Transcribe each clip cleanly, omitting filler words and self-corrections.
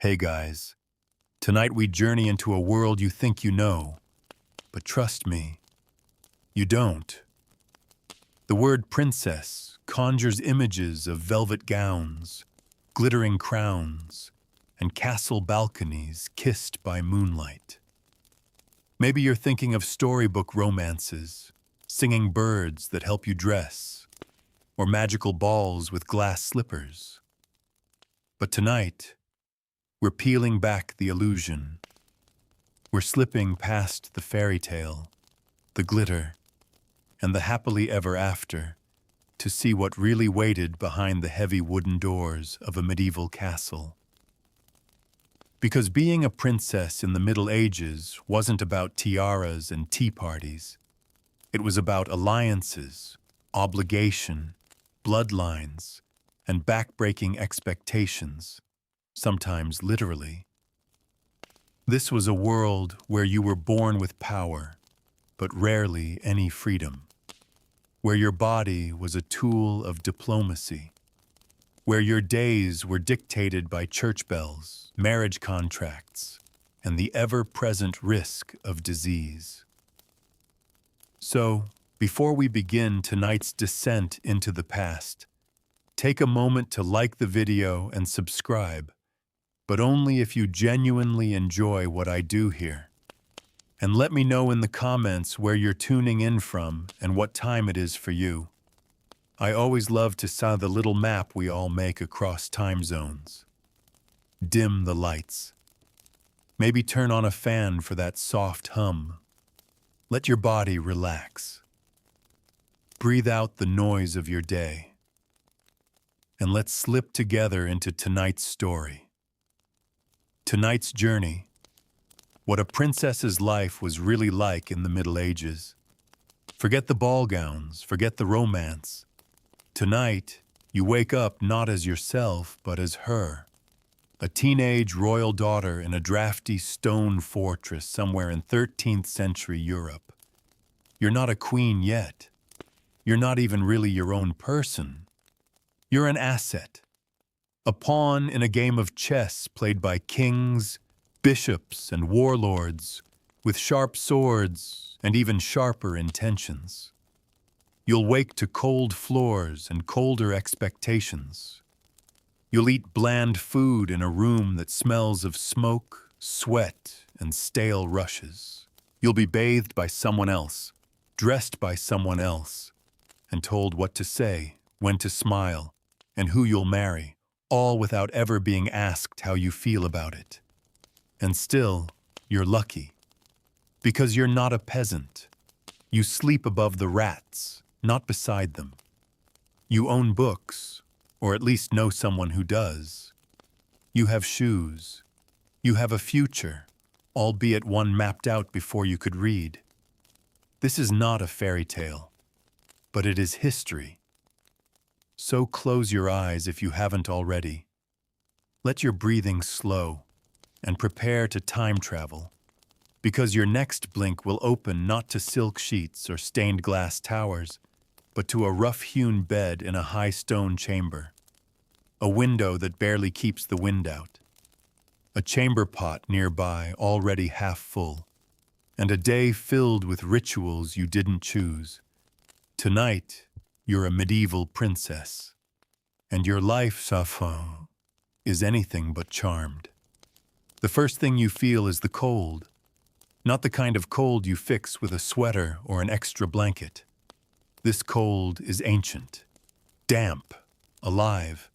Hey guys, tonight we journey into a world you think you know, but trust me, you don't. The word princess conjures images of velvet gowns, glittering crowns, and castle balconies kissed by moonlight. Maybe you're thinking of storybook romances, singing birds that help you dress, or magical balls with glass slippers. But tonight, we're peeling back the illusion. We're slipping past the fairy tale, the glitter, and the happily ever after to see what really waited behind the heavy wooden doors of a medieval castle. Because being a princess in the Middle Ages wasn't about tiaras and tea parties. It was about alliances, obligation, bloodlines, and backbreaking expectations, sometimes literally. This was a world where you were born with power, but rarely any freedom, where your body was a tool of diplomacy, where your days were dictated by church bells, marriage contracts, and the ever-present risk of disease. So, before we begin tonight's descent into the past, take a moment to like the video and subscribe, but only if you genuinely enjoy what I do here. And let me know in the comments where you're tuning in from and what time it is for you. I always love to see the little map we all make across time zones. Dim the lights. Maybe turn on a fan for that soft hum. Let your body relax. Breathe out the noise of your day. And let's slip together into tonight's story. Tonight's journey, what a princess's life was really like in the Middle Ages. Forget the ball gowns, forget the romance. Tonight, you wake up not as yourself, but as her. A teenage royal daughter in a drafty stone fortress somewhere in 13th century Europe. You're not a queen yet. You're not even really your own person. You're an asset. A pawn in a game of chess played by kings, bishops, and warlords, with sharp swords and even sharper intentions. You'll wake to cold floors and colder expectations. You'll eat bland food in a room that smells of smoke, sweat, and stale rushes. You'll be bathed by someone else, dressed by someone else, and told what to say, when to smile, and who you'll marry, all without ever being asked how you feel about it. And still, you're lucky. Because you're not a peasant. You sleep above the rats, not beside them. You own books, or at least know someone who does. You have shoes. You have a future, albeit one mapped out before you could read. This is not a fairy tale, but it is history. So close your eyes if you haven't already. Let your breathing slow and prepare to time travel, because your next blink will open not to silk sheets or stained glass towers, but to a rough-hewn bed in a high stone chamber, a window that barely keeps the wind out, a chamber pot nearby already half full, and a day filled with rituals you didn't choose. Tonight, you're a medieval princess, and your life, Safo, is anything but charmed. The first thing you feel is the cold, not the kind of cold you fix with a sweater or an extra blanket. This cold is ancient, damp, alive.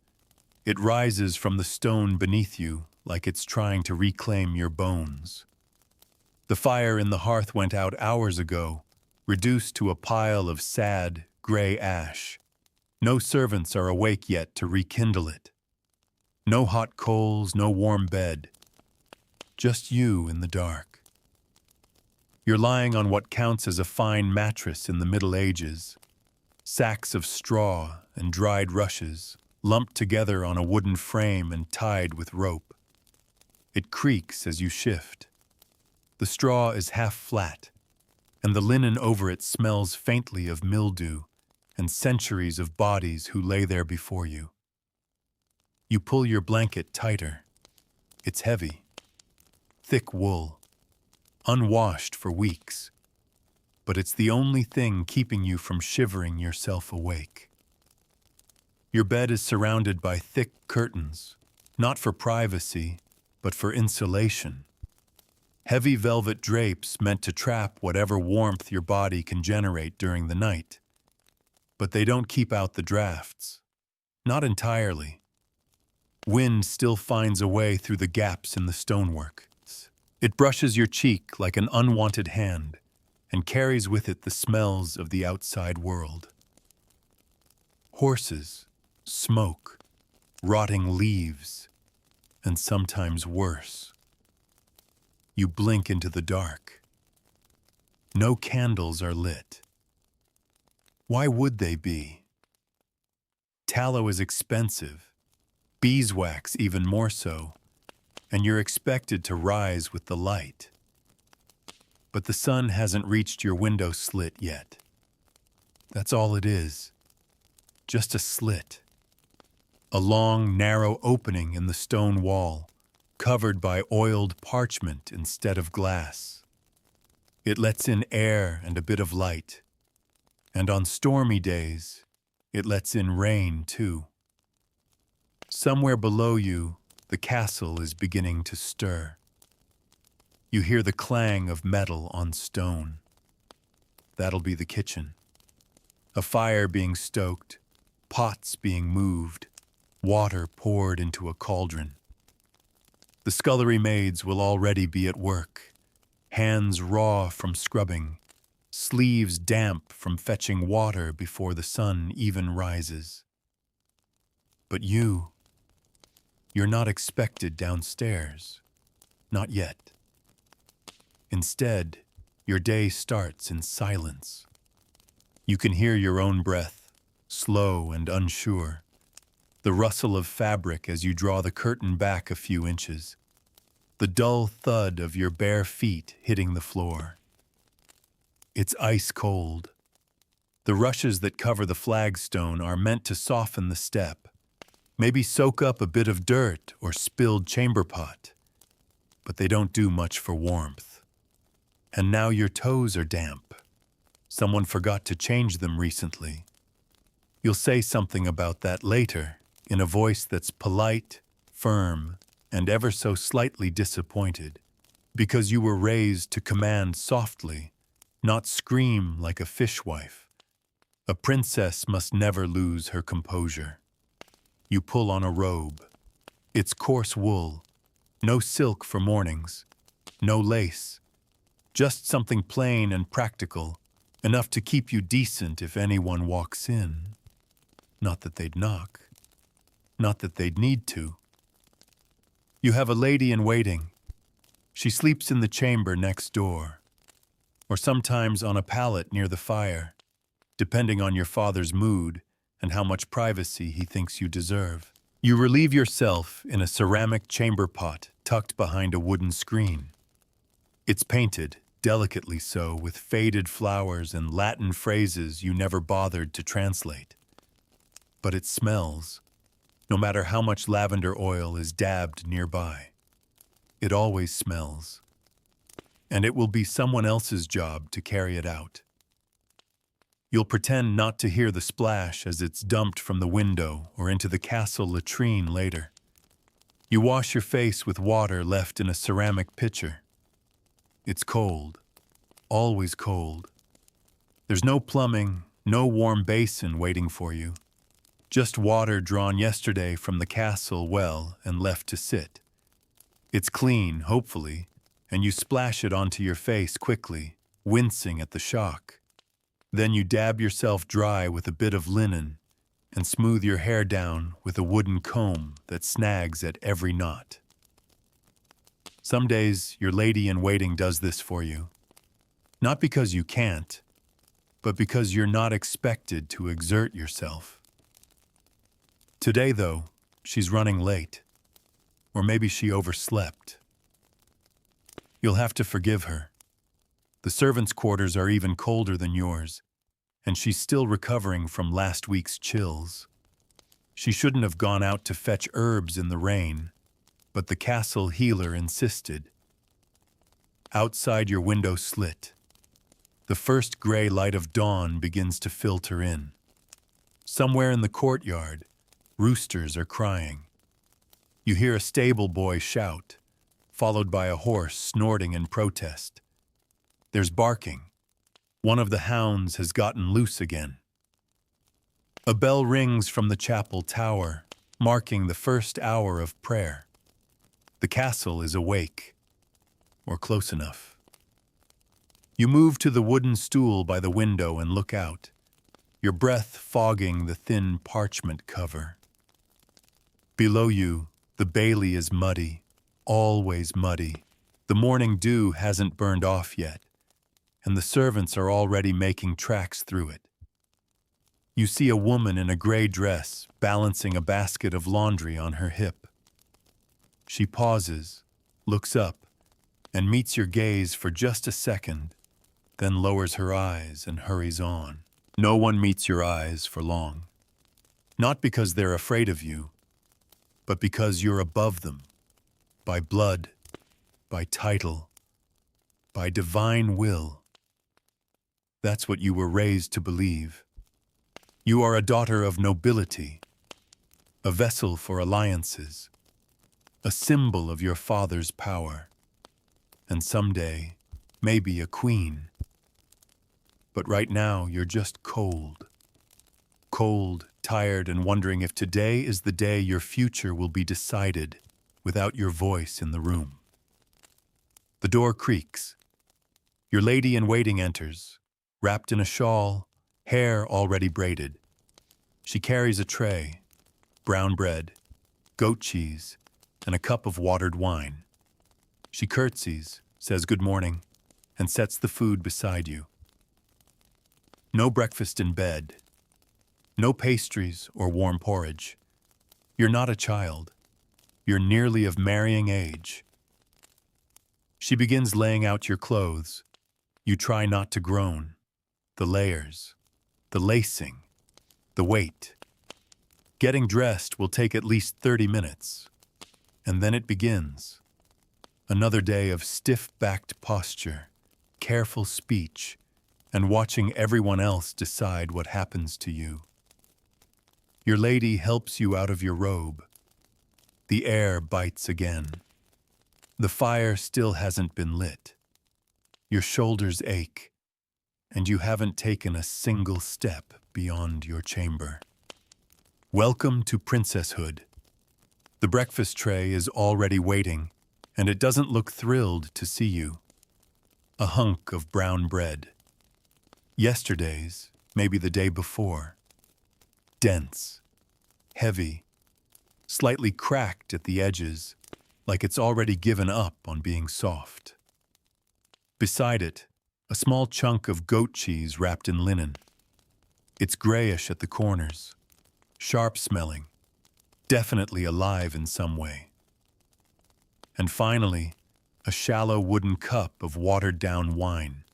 It rises from the stone beneath you like it's trying to reclaim your bones. The fire in the hearth went out hours ago, reduced to a pile of sad, gray ash. No servants are awake yet to rekindle it. No hot coals, no warm bed. Just you in the dark. You're lying on what counts as a fine mattress in the Middle Ages. Sacks of straw and dried rushes, lumped together on a wooden frame and tied with rope. It creaks as you shift. The straw is half flat, and the linen over it smells faintly of mildew and centuries of bodies who lay there before you. You pull your blanket tighter. It's heavy, thick wool, unwashed for weeks, but it's the only thing keeping you from shivering yourself awake. Your bed is surrounded by thick curtains, not for privacy, but for insulation. Heavy velvet drapes meant to trap whatever warmth your body can generate during the night. But they don't keep out the drafts. Not entirely. Wind still finds a way through the gaps in the stonework. It brushes your cheek like an unwanted hand and carries with it the smells of the outside world. Horses, smoke, rotting leaves, and sometimes worse. You blink into the dark. No candles are lit. Why would they be? Tallow is expensive, beeswax even more so, and you're expected to rise with the light. But the sun hasn't reached your window slit yet. That's all it is, just a slit. A long, narrow opening in the stone wall, covered by oiled parchment instead of glass. It lets in air and a bit of light. And on stormy days, it lets in rain too. Somewhere below you, the castle is beginning to stir. You hear the clang of metal on stone. That'll be the kitchen. A fire being stoked, pots being moved, water poured into a cauldron. The scullery maids will already be at work, hands raw from scrubbing, sleeves damp from fetching water before the sun even rises. But you're not expected downstairs. Not yet. Instead, your day starts in silence. You can hear your own breath, slow and unsure, the rustle of fabric as you draw the curtain back a few inches, the dull thud of your bare feet hitting the floor. It's ice cold. The rushes that cover the flagstone are meant to soften the step, maybe soak up a bit of dirt or spilled chamber pot, but they don't do much for warmth. And now your toes are damp. Someone forgot to change them recently. You'll say something about that later, in a voice that's polite, firm, and ever so slightly disappointed, because you were raised to command softly, not scream like a fishwife. A princess must never lose her composure. You pull on a robe. It's coarse wool, no silk for mornings, no lace, just something plain and practical, enough to keep you decent if anyone walks in. Not that they'd knock. Not that they'd need to. You have a lady in waiting. She sleeps in the chamber next door, or sometimes on a pallet near the fire, depending on your father's mood and how much privacy he thinks you deserve. You relieve yourself in a ceramic chamber pot tucked behind a wooden screen. It's painted, delicately so, with faded flowers and Latin phrases you never bothered to translate. But it smells, no matter how much lavender oil is dabbed nearby. It always smells. And it will be someone else's job to carry it out. You'll pretend not to hear the splash as it's dumped from the window or into the castle latrine later. You wash your face with water left in a ceramic pitcher. It's cold, always cold. There's no plumbing, no warm basin waiting for you. Just water drawn yesterday from the castle well and left to sit. It's clean, hopefully, and you splash it onto your face quickly, wincing at the shock. Then you dab yourself dry with a bit of linen and smooth your hair down with a wooden comb that snags at every knot. Some days, your lady-in-waiting does this for you. Not because you can't, but because you're not expected to exert yourself. Today, though, she's running late. Or maybe she overslept. You'll have to forgive her. The servants' quarters are even colder than yours, and she's still recovering from last week's chills. She shouldn't have gone out to fetch herbs in the rain, but the castle healer insisted. Outside your window slit, the first gray light of dawn begins to filter in. Somewhere in the courtyard, roosters are crying. You hear a stable boy shout, followed by a horse snorting in protest. There's barking. One of the hounds has gotten loose again. A bell rings from the chapel tower, marking the first hour of prayer. The castle is awake, or close enough. You move to the wooden stool by the window and look out, your breath fogging the thin parchment cover. Below you, the bailey is muddy, always muddy. The morning dew hasn't burned off yet, and the servants are already making tracks through it. You see a woman in a gray dress balancing a basket of laundry on her hip. She pauses, looks up, and meets your gaze for just a second, then lowers her eyes and hurries on. No one meets your eyes for long. Not because they're afraid of you, but because you're above them, by blood, by title, by divine will. That's what you were raised to believe. You are a daughter of nobility, a vessel for alliances, a symbol of your father's power, and someday, maybe a queen. But right now, you're just cold. Cold, tired, and wondering if today is the day your future will be decided without your voice in the room. The door creaks. Your lady-in-waiting enters, wrapped in a shawl, hair already braided. She carries a tray, brown bread, goat cheese, and a cup of watered wine. She curtsies, says good morning, and sets the food beside you. No breakfast in bed. No pastries or warm porridge. You're not a child. You're nearly of marrying age. She begins laying out your clothes. You try not to groan. The layers, the lacing, the weight. Getting dressed will take at least 30 minutes. And then it begins. Another day of stiff-backed posture, careful speech, and watching everyone else decide what happens to you. Your lady helps you out of your robe. The air bites again. The fire still hasn't been lit. Your shoulders ache, and you haven't taken a single step beyond your chamber. Welcome to princesshood. The breakfast tray is already waiting, and it doesn't look thrilled to see you. A hunk of brown bread. Yesterday's, maybe the day before. Dense, heavy, slightly cracked at the edges, like it's already given up on being soft. Beside it, a small chunk of goat cheese wrapped in linen. It's grayish at the corners, sharp-smelling, definitely alive in some way. And finally, a shallow wooden cup of watered-down wine.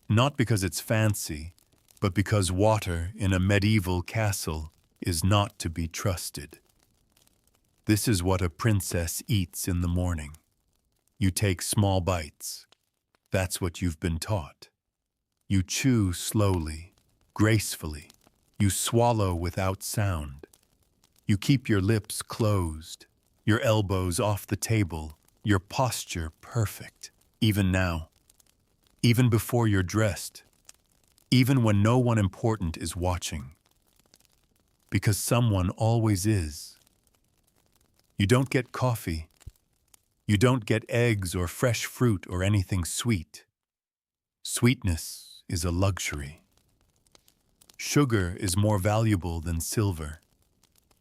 Not because it's fancy, but because water in a medieval castle is not to be trusted. This is what a princess eats in the morning. You take small bites. That's what you've been taught. You chew slowly, gracefully. You swallow without sound. You keep your lips closed, your elbows off the table, your posture perfect, even now, even before you're dressed, even when no one important is watching. Because someone always is. You don't get coffee. You don't get eggs or fresh fruit or anything sweet. Sweetness is a luxury. Sugar is more valuable than silver.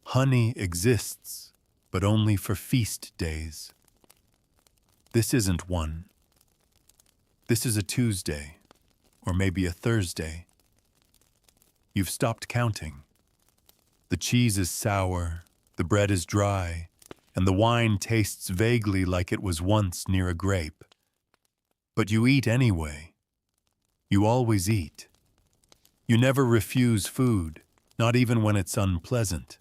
Honey exists, but only for feast days. This isn't one. This is a Tuesday, or maybe a Thursday. You've stopped counting. The cheese is sour, the bread is dry, and the wine tastes vaguely like it was once near a grape. But you eat anyway. You always eat. You never refuse food, not even when it's unpleasant,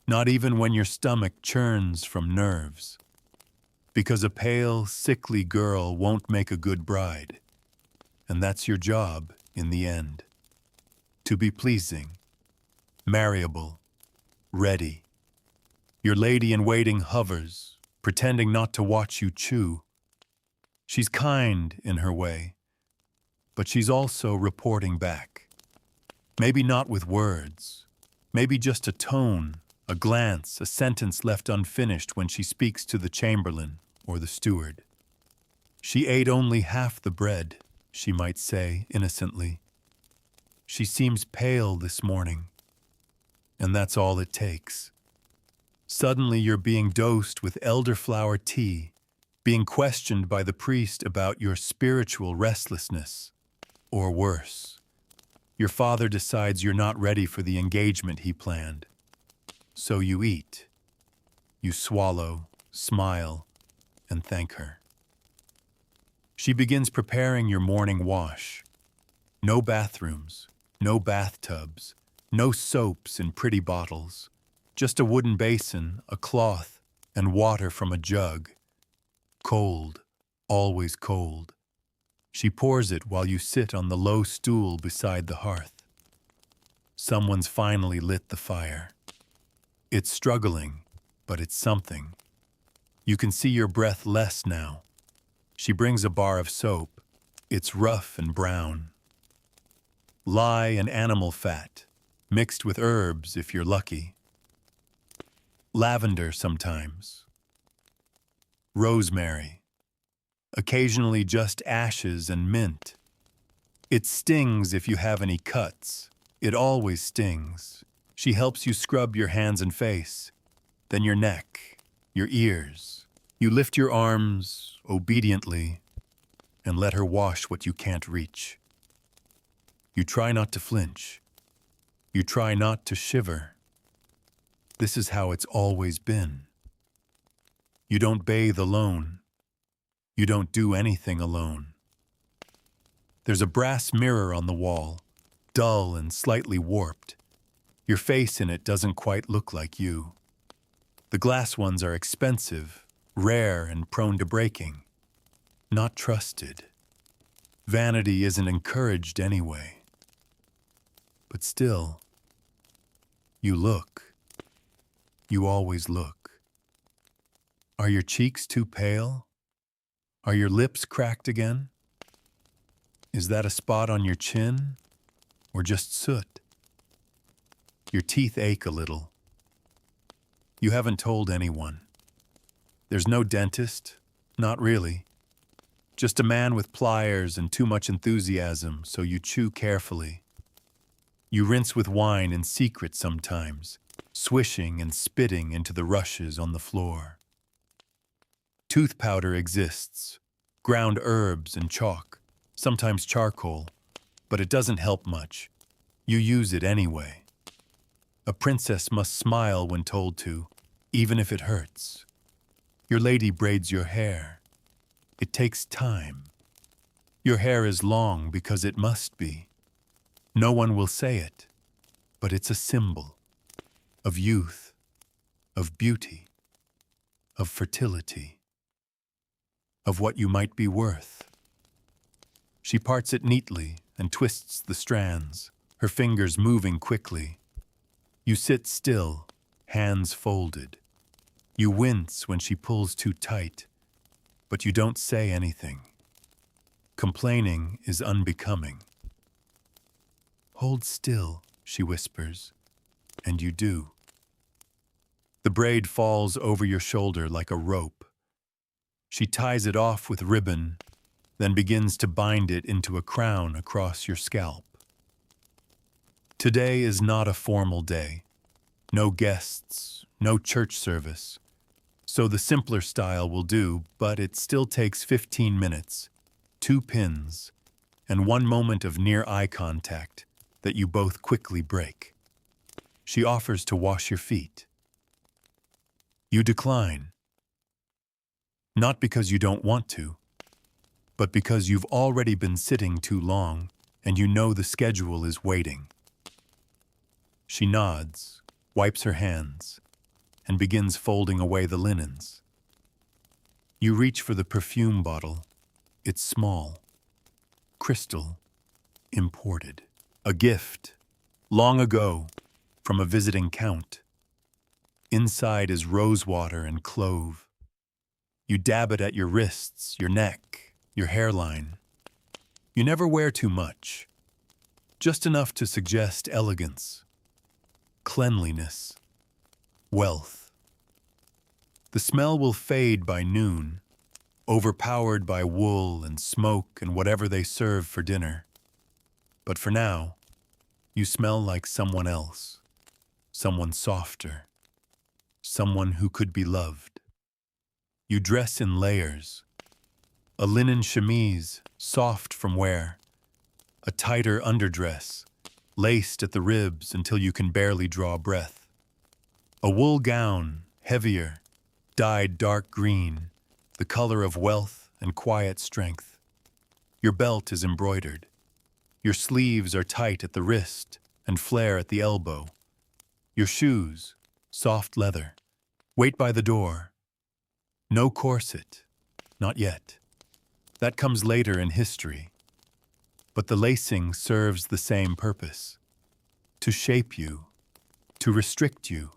not even when your stomach churns from nerves. Because a pale, sickly girl won't make a good bride, and that's your job in the end. To be pleasing, marriable, ready. Your lady-in-waiting hovers, pretending not to watch you chew. She's kind in her way, but she's also reporting back. Maybe not with words, maybe just a tone, a glance, a sentence left unfinished when she speaks to the chamberlain or the steward. She ate only half the bread, she might say innocently. She seems pale this morning, and that's all it takes. Suddenly you're being dosed with elderflower tea, being questioned by the priest about your spiritual restlessness. Or worse, your father decides you're not ready for the engagement he planned. So you eat. You swallow, smile, and thank her. She begins preparing your morning wash. No bathrooms, no bathtubs, no soaps in pretty bottles. Just a wooden basin, a cloth, and water from a jug. Cold, always cold. She pours it while you sit on the low stool beside the hearth. Someone's finally lit the fire. It's struggling, but it's something. You can see your breath less now. She brings a bar of soap. It's rough and brown. Lye and animal fat, mixed with herbs if you're lucky. Lavender sometimes. Rosemary. Occasionally just ashes and mint. It stings if you have any cuts. It always stings. She helps you scrub your hands and face, then your neck, your ears. You lift your arms obediently and let her wash what you can't reach. You try not to flinch. You try not to shiver. This is how it's always been. You don't bathe alone. You don't do anything alone. There's a brass mirror on the wall, dull and slightly warped. Your face in it doesn't quite look like you. The glass ones are expensive, rare, and prone to breaking. Not trusted. Vanity isn't encouraged anyway. But still, you look. You always look. Are your cheeks too pale? Are your lips cracked again? Is that a spot on your chin, or just soot? Your teeth ache a little. You haven't told anyone. There's no dentist, not really. Just a man with pliers and too much enthusiasm, so you chew carefully. You rinse with wine in secret sometimes, swishing and spitting into the rushes on the floor. Tooth powder exists, ground herbs and chalk, sometimes charcoal, but it doesn't help much. You use it anyway. A princess must smile when told to, even if it hurts. Your lady braids your hair. It takes time. Your hair is long because it must be. No one will say it, but it's a symbol of youth, of beauty, of fertility, of what you might be worth. She parts it neatly and twists the strands, her fingers moving quickly. You sit still, hands folded. You wince when she pulls too tight, but you don't say anything. Complaining is unbecoming. Hold still, she whispers, and you do. The braid falls over your shoulder like a rope. She ties it off with ribbon, then begins to bind it into a crown across your scalp. Today is not a formal day. No guests, no church service. So the simpler style will do, but it still takes 15 minutes, 2 pins, and 1 moment of near eye contact that you both quickly break. She offers to wash your feet. You decline. Not because you don't want to, but because you've already been sitting too long and you know the schedule is waiting. She nods, wipes her hands, and begins folding away the linens. You reach for the perfume bottle. It's small, crystal, imported. A gift, long ago, from a visiting count. Inside is rosewater and clove. You dab it at your wrists, your neck, your hairline. You never wear too much, just enough to suggest elegance, cleanliness, wealth. The smell will fade by noon, overpowered by wool and smoke and whatever they serve for dinner. But for now, you smell like someone else, someone softer, someone who could be loved. You dress in layers, a linen chemise, soft from wear, a tighter underdress, laced at the ribs until you can barely draw breath, a wool gown, heavier, dyed dark green, the color of wealth and quiet strength. Your belt is embroidered. Your sleeves are tight at the wrist and flare at the elbow. Your shoes, soft leather, wait by the door. No corset, not yet. That comes later in history. But the lacing serves the same purpose: to shape you, to restrict you,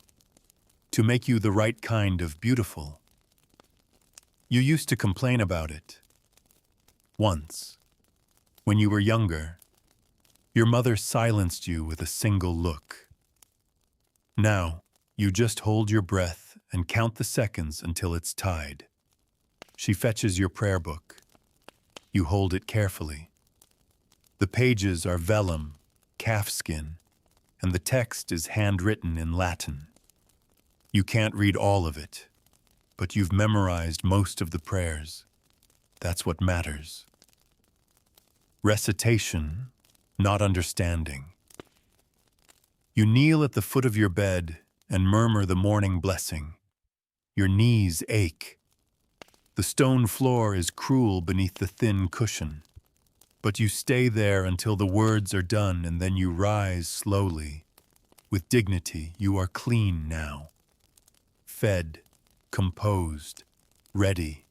to make you the right kind of beautiful. You used to complain about it. Once, when you were younger, your mother silenced you with a single look. Now, you just hold your breath and count the seconds until it's tied. She fetches your prayer book. You hold it carefully. The pages are vellum, calfskin, and the text is handwritten in Latin. You can't read all of it, but you've memorized most of the prayers. That's what matters. Recitation, not understanding. You kneel at the foot of your bed and murmur the morning blessing. Your knees ache. The stone floor is cruel beneath the thin cushion. But you stay there until the words are done, and then you rise slowly. With dignity, you are clean now. Fed, composed, ready.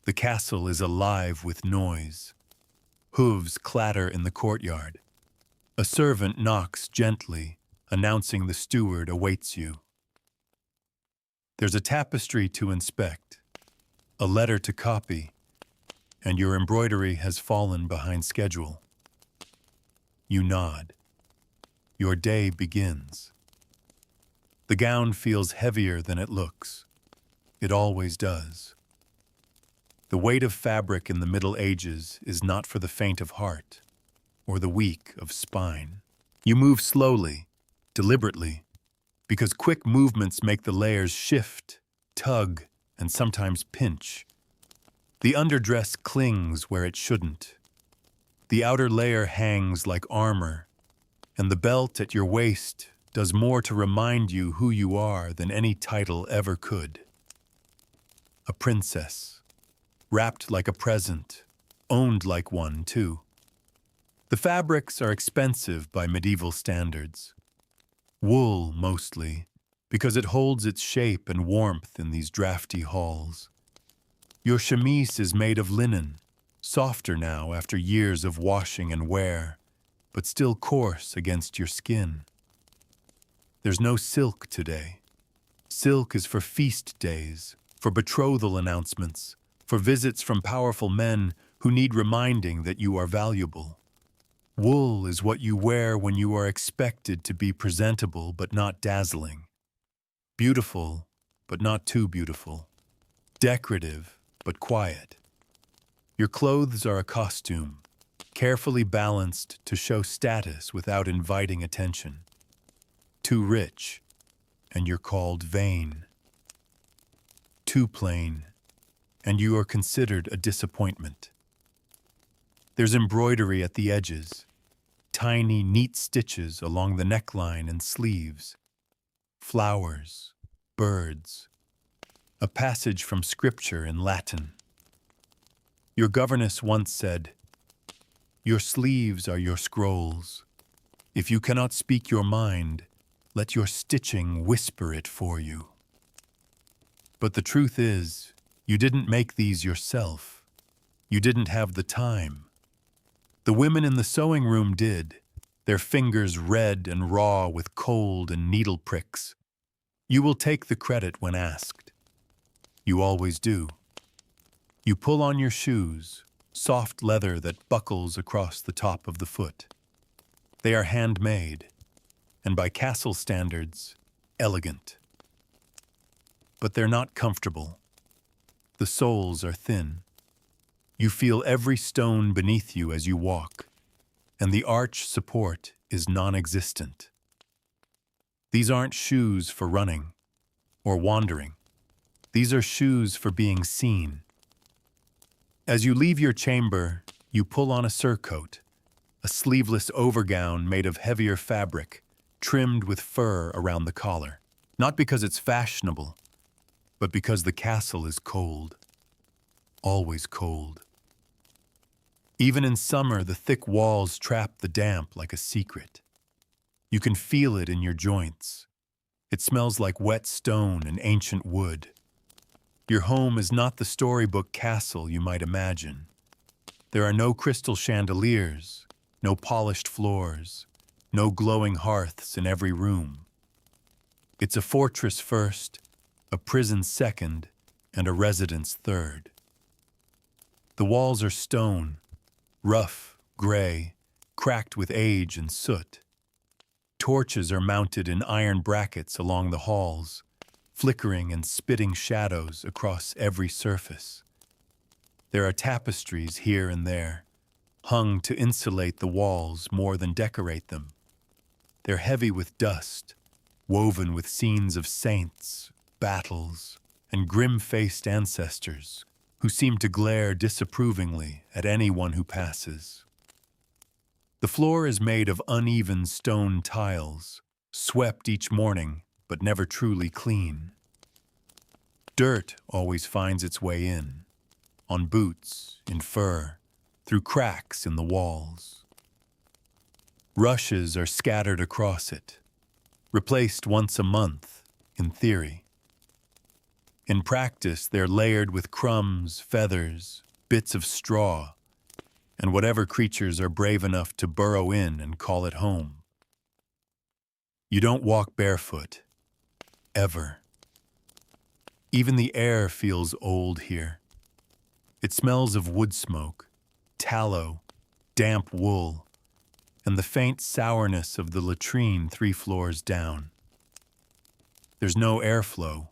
The castle is alive with noise. Hooves clatter in the courtyard. A servant knocks gently, announcing the steward awaits you. There's a tapestry to inspect, a letter to copy, and your embroidery has fallen behind schedule. You nod. Your day begins. The gown feels heavier than it looks. It always does. The weight of fabric in the Middle Ages is not for the faint of heart or the weak of spine. You move slowly, deliberately, because quick movements make the layers shift, tug, and sometimes pinch. The underdress clings where it shouldn't. The outer layer hangs like armor, and the belt at your waist does more to remind you who you are than any title ever could. A princess, wrapped like a present, owned like one, too. The fabrics are expensive by medieval standards. Wool, mostly, because it holds its shape and warmth in these drafty halls. Your chemise is made of linen, softer now after years of washing and wear, but still coarse against your skin. There's no silk today. Silk is for feast days, for betrothal announcements, for visits from powerful men who need reminding that you are valuable. Wool is what you wear when you are expected to be presentable but not dazzling. Beautiful, but not too beautiful. Decorative, but quiet. Your clothes are a costume, carefully balanced to show status without inviting attention. Too rich, and you're called vain. Too plain, and you are considered a disappointment. There's embroidery at the edges, tiny, neat stitches along the neckline and sleeves, flowers, birds, a passage from scripture in Latin. Your governess once said, "Your sleeves are your scrolls. If you cannot speak your mind, let your stitching whisper it for you." But the truth is, You didn't make these yourself. You didn't have the time. The women in the sewing room did, their fingers red and raw with cold and needle pricks. You will take the credit when asked. You always do. You pull on your shoes, soft leather that buckles across the top of the foot. They are handmade, and by castle standards, elegant. But they're not comfortable. The soles are thin. You feel every stone beneath you as you walk, and the arch support is non-existent. These aren't shoes for running or wandering. These are shoes for being seen. As you leave your chamber, you pull on a surcoat, a sleeveless overgown made of heavier fabric, trimmed with fur around the collar. Not because it's fashionable, but because the castle is cold. Always cold. Even in summer, the thick walls trap the damp like a secret. You can feel it in your joints. It smells like wet stone and ancient wood. Your home is not the storybook castle you might imagine. There are no crystal chandeliers, no polished floors, no glowing hearths in every room. It's a fortress first, a prison second, and a residence third. The walls are stone, rough, gray, cracked with age and soot. Torches are mounted in iron brackets along the halls, flickering and spitting shadows across every surface. There are tapestries here and there, hung to insulate the walls more than decorate them. They're heavy with dust, woven with scenes of saints, battles, and grim-faced ancestors who seem to glare disapprovingly at anyone who passes. The floor is made of uneven stone tiles, swept each morning but never truly clean. Dirt always finds its way in, on boots, in fur, through cracks in the walls. Rushes are scattered across it, replaced once a month, in theory. In practice, they're layered with crumbs, feathers, bits of straw, and whatever creatures are brave enough to burrow in and call it home. You don't walk barefoot, ever. Even the air feels old here. It smells of wood smoke, tallow, damp wool, and the faint sourness of the latrine 3 floors down. There's no airflow.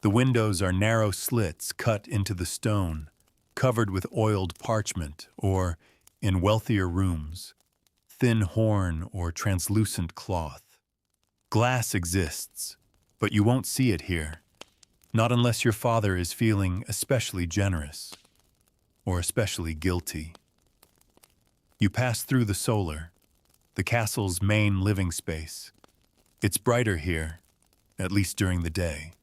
The windows are narrow slits cut into the stone, covered with oiled parchment, or, in wealthier rooms, thin horn or translucent cloth. Glass exists, but you won't see it here, not unless your father is feeling especially generous, or especially guilty. You pass through the solar, the castle's main living space. It's brighter here, at least during the day.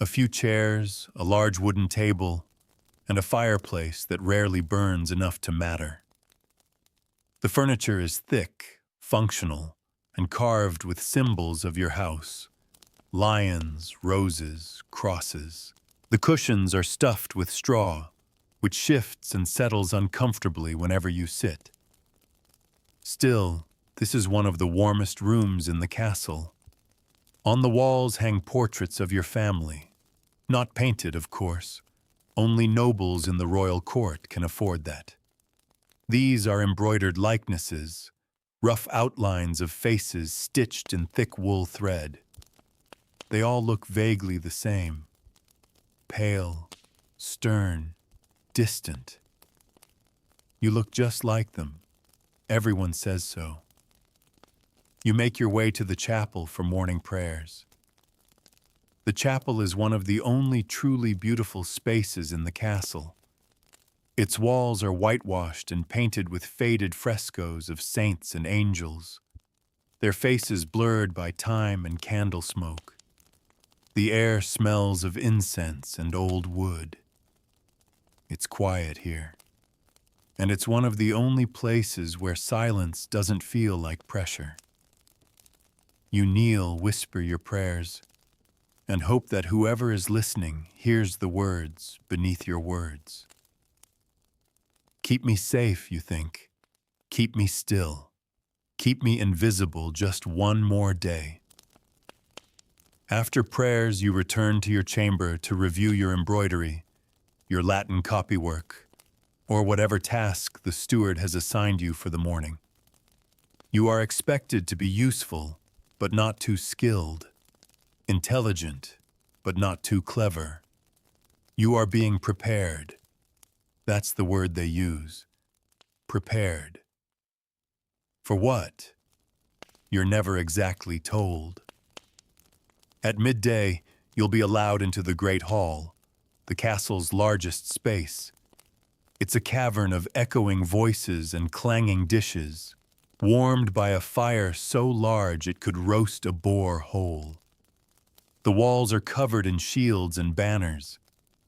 A few chairs, a large wooden table, and a fireplace that rarely burns enough to matter. The furniture is thick, functional, and carved with symbols of your house. Lions, roses, crosses. The cushions are stuffed with straw, which shifts and settles uncomfortably whenever you sit. Still, this is one of the warmest rooms in the castle. On the walls hang portraits of your family. Not painted, of course. Only nobles in the royal court can afford that. These are embroidered likenesses, rough outlines of faces stitched in thick wool thread. They all look vaguely the same. Pale, stern, distant. You look just like them. Everyone says so. You make your way to the chapel for morning prayers. The chapel is one of the only truly beautiful spaces in the castle. Its walls are whitewashed and painted with faded frescoes of saints and angels, their faces blurred by time and candle smoke. The air smells of incense and old wood. It's quiet here, and it's one of the only places where silence doesn't feel like pressure. You kneel, whisper your prayers, and hope that whoever is listening hears the words beneath your words. Keep me safe, you think. Keep me still. Keep me invisible just one more day. After prayers, you return to your chamber to review your embroidery, your Latin copywork, or whatever task the steward has assigned you for the morning. You are expected to be useful, but not too skilled, intelligent, but not too clever. You are being prepared. That's the word they use. Prepared. For what? You're never exactly told. At midday, you'll be allowed into the Great Hall, the castle's largest space. It's a cavern of echoing voices and clanging dishes, warmed by a fire so large it could roast a boar whole. The walls are covered in shields and banners,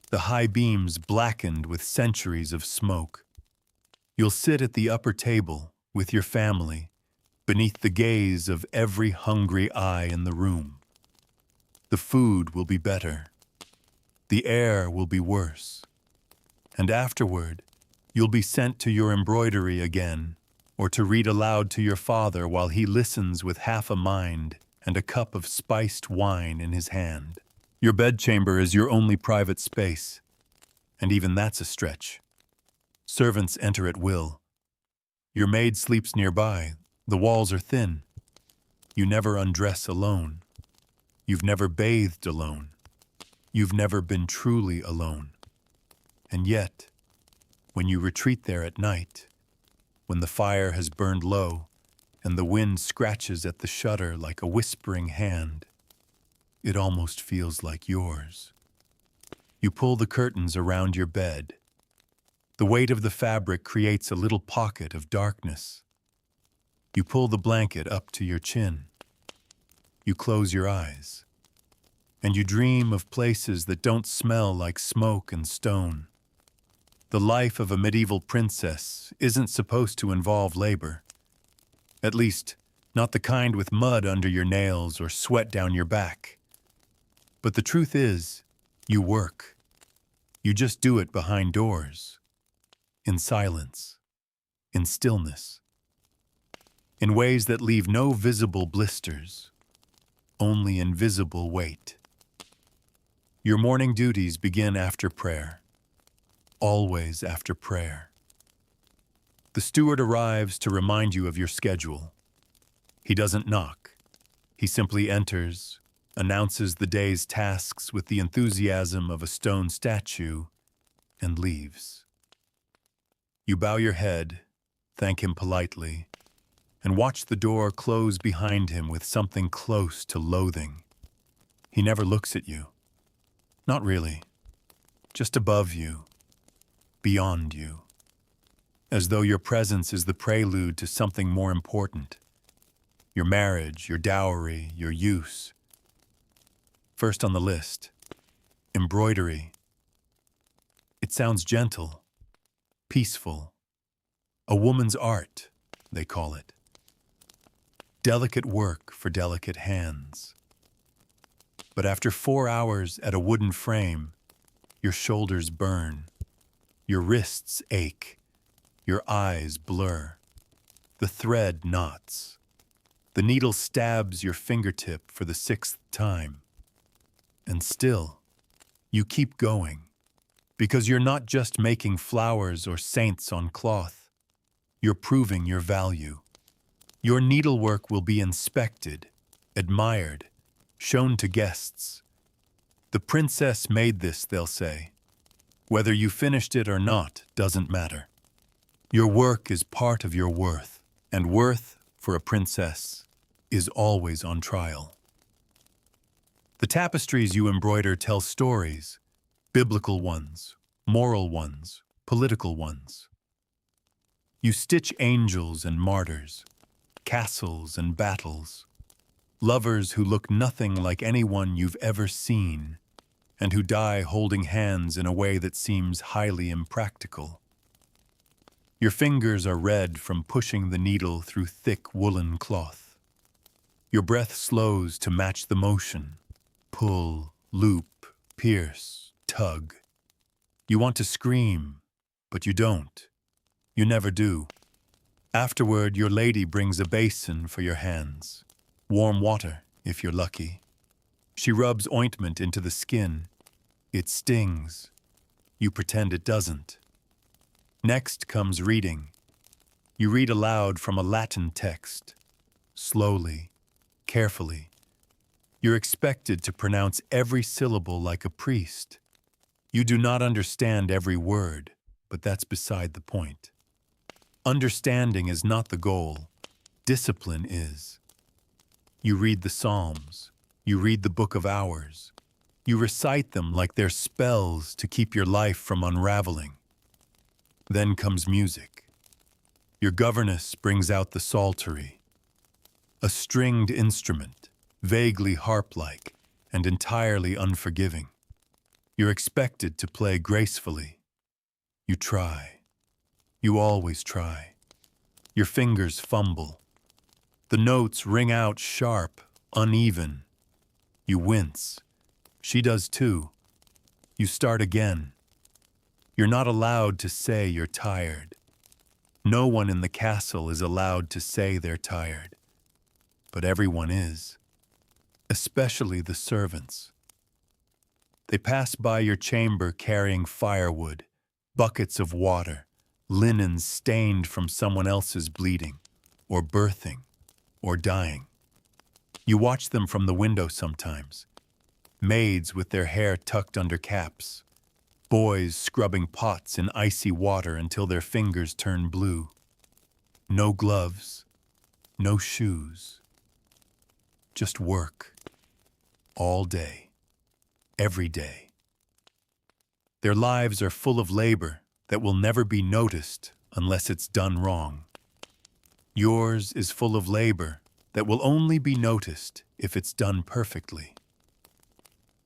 the high beams blackened with centuries of smoke. You'll sit at the upper table with your family, beneath the gaze of every hungry eye in the room. The food will be better. The air will be worse. And afterward, you'll be sent to your embroidery again, or to read aloud to your father while he listens with half a mind and a cup of spiced wine in his hand. Your bedchamber is your only private space, and even that's a stretch. Servants enter at will. Your maid sleeps nearby. The walls are thin. You never undress alone. You've never bathed alone. You've never been truly alone. And yet, when you retreat there at night, when the fire has burned low and the wind scratches at the shutter like a whispering hand, it almost feels like yours. You pull the curtains around your bed. The weight of the fabric creates a little pocket of darkness. You pull the blanket up to your chin. You close your eyes. And you dream of places that don't smell like smoke and stone. The life of a medieval princess isn't supposed to involve labor. At least, not the kind with mud under your nails or sweat down your back. But the truth is, you work. You just do it behind doors, in silence, in stillness, in ways that leave no visible blisters, only invisible weight. Your morning duties begin after prayer, always after prayer. The steward arrives to remind you of your schedule. He doesn't knock. He simply enters, announces the day's tasks with the enthusiasm of a stone statue, and leaves. You bow your head, thank him politely, and watch the door close behind him with something close to loathing. He never looks at you. Not really. Just above you, beyond you. As though your presence is the prelude to something more important. Your marriage, your dowry, your use. First on the list, embroidery. It sounds gentle, peaceful. A woman's art, they call it. Delicate work for delicate hands. But after 4 hours at a wooden frame, your shoulders burn, your wrists ache, your eyes blur. The thread knots. The needle stabs your fingertip for the 6th time. And still, you keep going, because you're not just making flowers or saints on cloth. You're proving your value. Your needlework will be inspected, admired, shown to guests. The princess made this, they'll say. Whether you finished it or not doesn't matter. Your work is part of your worth, and worth, for a princess, is always on trial. The tapestries you embroider tell stories, biblical ones, moral ones, political ones. You stitch angels and martyrs, castles and battles, lovers who look nothing like anyone you've ever seen, and who die holding hands in a way that seems highly impractical. Your fingers are red from pushing the needle through thick woolen cloth. Your breath slows to match the motion. Pull, loop, pierce, tug. You want to scream, but you don't. You never do. Afterward, your lady brings a basin for your hands. Warm water, if you're lucky. She rubs ointment into the skin. It stings. You pretend it doesn't. Next comes reading. You read aloud from a Latin text. Slowly, carefully. You're expected to pronounce every syllable like a priest. You do not understand every word, but that's beside the point. Understanding is not the goal. Discipline is. You read the Psalms. You read the Book of Hours. You recite them like they're spells to keep your life from unraveling. Then comes music. Your governess brings out the psaltery, a stringed instrument, vaguely harp-like and entirely unforgiving. You're expected to play gracefully. You try. You always try. Your fingers fumble. The notes ring out sharp, uneven. You wince. She does too. You start again. You're not allowed to say you're tired. No one in the castle is allowed to say they're tired. But everyone is, especially the servants. They pass by your chamber carrying firewood, buckets of water, linens stained from someone else's bleeding, or birthing, or dying. You watch them from the window sometimes. Maids with their hair tucked under caps. Boys scrubbing pots in icy water until their fingers turn blue. No gloves, no shoes. Just work. All day. Every day. Their lives are full of labor that will never be noticed unless it's done wrong. Yours is full of labor that will only be noticed if it's done perfectly.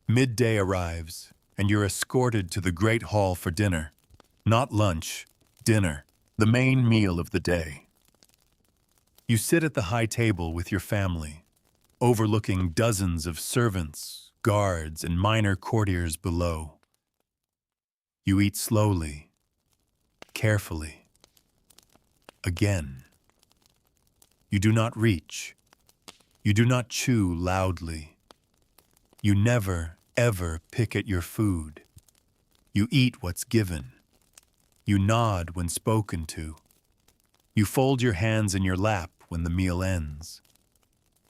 Midday arrives, and you're escorted to the great hall for dinner. Not lunch, dinner, the main meal of the day. You sit at the high table with your family, overlooking dozens of servants, guards, and minor courtiers below. You eat slowly, carefully. Again. You do not reach. You do not chew loudly. You never, ever pick at your food. You eat what's given. You nod when spoken to. You fold your hands in your lap when the meal ends.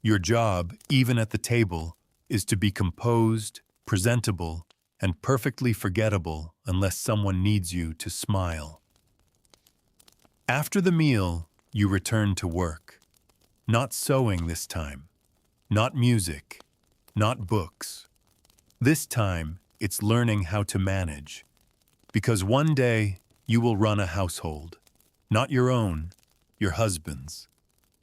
Your job, even at the table, is to be composed, presentable, and perfectly forgettable unless someone needs you to smile. After the meal, you return to work. Not sewing this time. Not music. Not books. This time, it's learning how to manage. Because one day, you will run a household. Not your own, your husband's.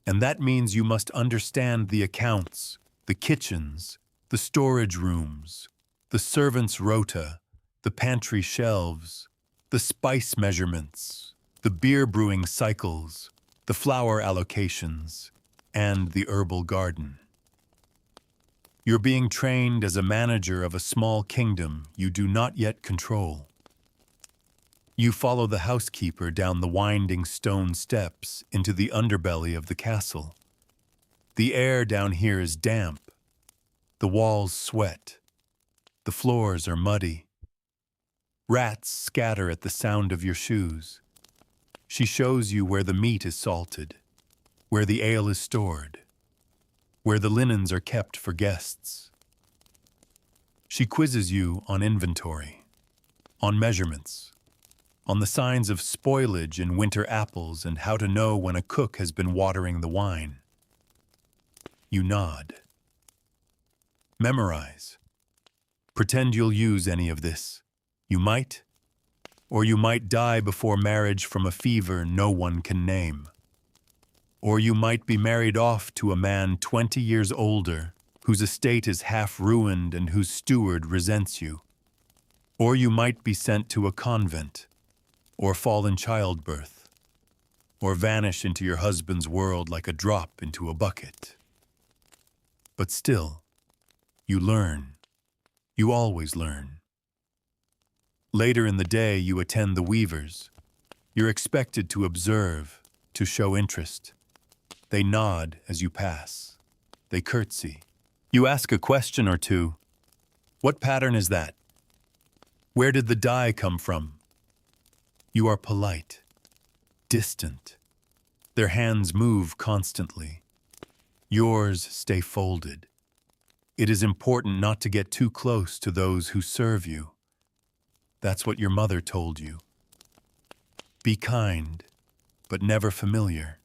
And that means you must understand the accounts, the kitchens, the storage rooms, the servants' rota, the pantry shelves, the spice measurements, the beer brewing cycles, the flour allocations, and the herbal garden. You're being trained as a manager of a small kingdom you do not yet control. You follow the housekeeper down the winding stone steps into the underbelly of the castle. The air down here is damp. The walls sweat. The floors are muddy. Rats scatter at the sound of your shoes. She shows you where the meat is salted, where the ale is stored, where the linens are kept for guests. She quizzes you on inventory, on measurements, on the signs of spoilage in winter apples and how to know when a cook has been watering the wine. You nod. Memorize. Pretend you'll use any of this. You might, or you might die before marriage from a fever no one can name. Or you might be married off to a man 20 years older, whose estate is half ruined and whose steward resents you. Or you might be sent to a convent, or fall in childbirth, or vanish into your husband's world like a drop into a bucket. But still, you learn. You always learn. Later in the day, you attend the weavers. You're expected to observe, to show interest. They nod as you pass. They curtsy. You ask a question or two. What pattern is that? Where did the dye come from? You are polite, distant. Their hands move constantly. Yours stay folded. It is important not to get too close to those who serve you. That's what your mother told you. Be kind, but never familiar.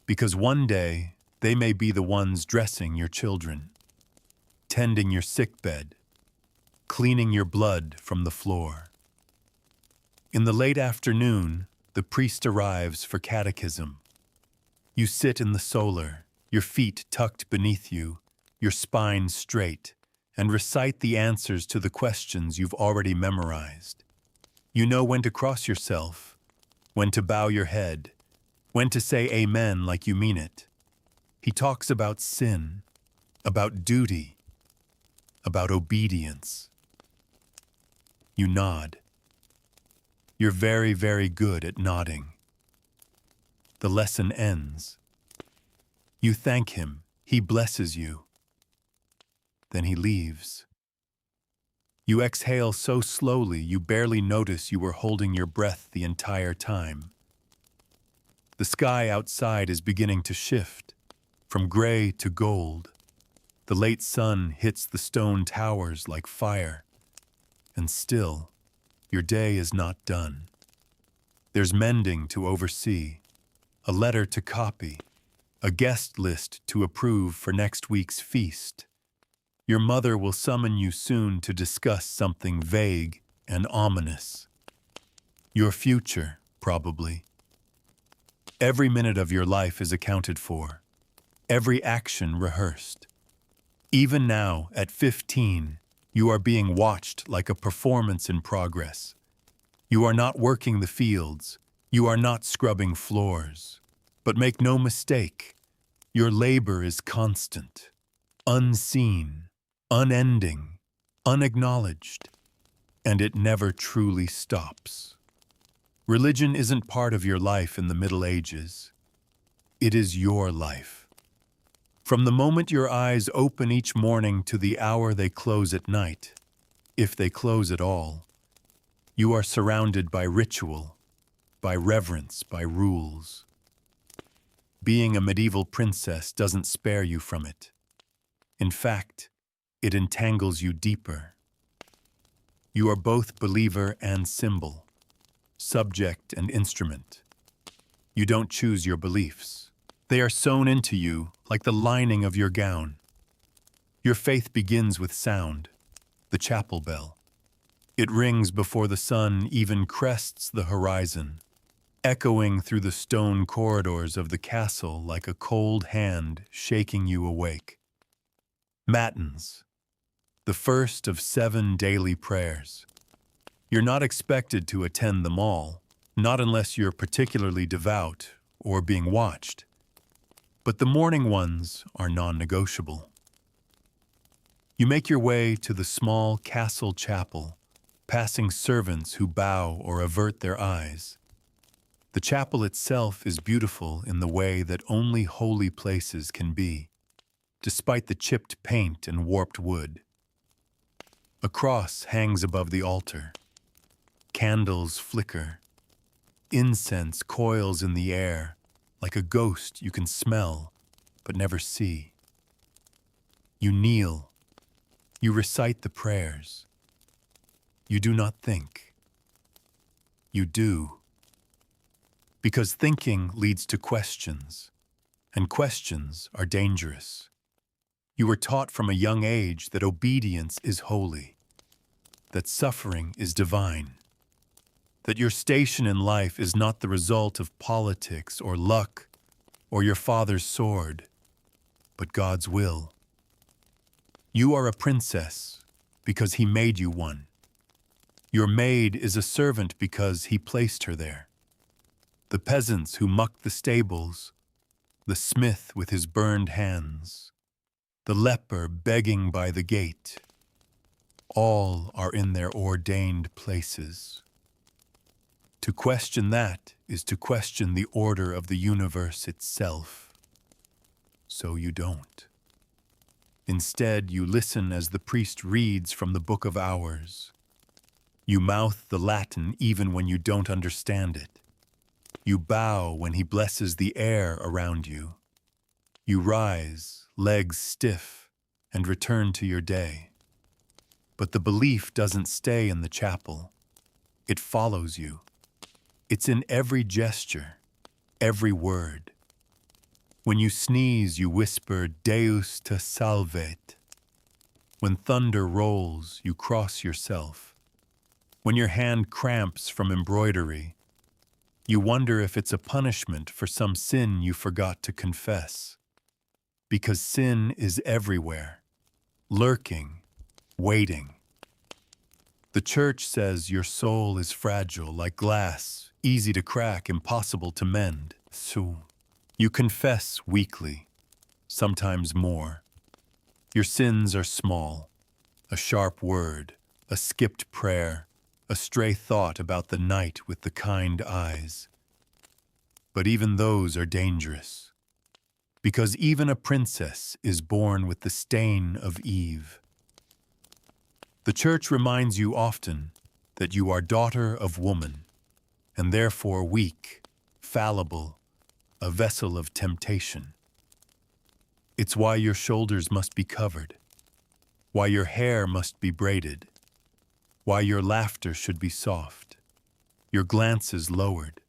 Because one day, they may be the ones dressing your children, tending your sickbed, cleaning your blood from the floor. In the late afternoon, the priest arrives for catechism. You sit in the solar, your feet tucked beneath you, your spine straight, and recite the answers to the questions you've already memorized. You know when to cross yourself, when to bow your head, when to say amen like you mean it. He talks about sin, about duty, about obedience. You nod. You're very, very good at nodding. The lesson ends. You thank him. He blesses you. Then he leaves. You exhale so slowly you barely notice you were holding your breath the entire time. The sky outside is beginning to shift, from gray to gold. The late sun hits the stone towers like fire. And still, your day is not done. There's mending to oversee, a letter to copy, a guest list to approve for next week's feast. Your mother will summon you soon to discuss something vague and ominous. Your future, probably. Every minute of your life is accounted for, every action rehearsed. Even now, at 15, you are being watched like a performance in progress. You are not working the fields, you are not scrubbing floors. But make no mistake, your labor is constant, unseen, unending, unacknowledged, and it never truly stops. Religion isn't part of your life in the Middle Ages. It is your life. From the moment your eyes open each morning to the hour they close at night, if they close at all, you are surrounded by ritual, by reverence, by rules. Being a medieval princess doesn't spare you from it. In fact, it entangles you deeper. You are both believer and symbol, subject and instrument. You don't choose your beliefs. They are sewn into you like the lining of your gown. Your faith begins with sound, the chapel bell. It rings before the sun even crests the horizon, echoing through the stone corridors of the castle like a cold hand shaking you awake. Matins, the first of 7 daily prayers. You're not expected to attend them all, not unless you're particularly devout or being watched. But the morning ones are non-negotiable. You make your way to the small castle chapel, passing servants who bow or avert their eyes. The chapel itself is beautiful in the way that only holy places can be, despite the chipped paint and warped wood. A cross hangs above the altar. Candles flicker. Incense coils in the air, like a ghost you can smell but never see. You kneel. You recite the prayers. You do not think. You do. Because thinking leads to questions, and questions are dangerous. You were taught from a young age that obedience is holy, that suffering is divine, that your station in life is not the result of politics or luck or your father's sword, but God's will. You are a princess because He made you one. Your maid is a servant because He placed her there. The peasants who mucked the stables, the smith with his burned hands, the leper begging by the gate. All are in their ordained places. To question that is to question the order of the universe itself. So you don't. Instead, you listen as the priest reads from the Book of Hours. You mouth the Latin even when you don't understand it. You bow when he blesses the air around you. You rise, legs stiff, and return to your day. But the belief doesn't stay in the chapel. It follows you. It's in every gesture, every word. When you sneeze, you whisper, Deus te salvet. When thunder rolls, you cross yourself. When your hand cramps from embroidery, you wonder if it's a punishment for some sin you forgot to confess. Because sin is everywhere, lurking, waiting. The church says your soul is fragile, like glass, easy to crack, impossible to mend. So you confess weekly, sometimes more. Your sins are small, a sharp word, a skipped prayer, a stray thought about the night with the kind eyes. But even those are dangerous, because even a princess is born with the stain of Eve. The church reminds you often that you are daughter of woman, and therefore weak, fallible, a vessel of temptation. It's why your shoulders must be covered, why your hair must be braided, why your laughter should be soft, your glances lowered,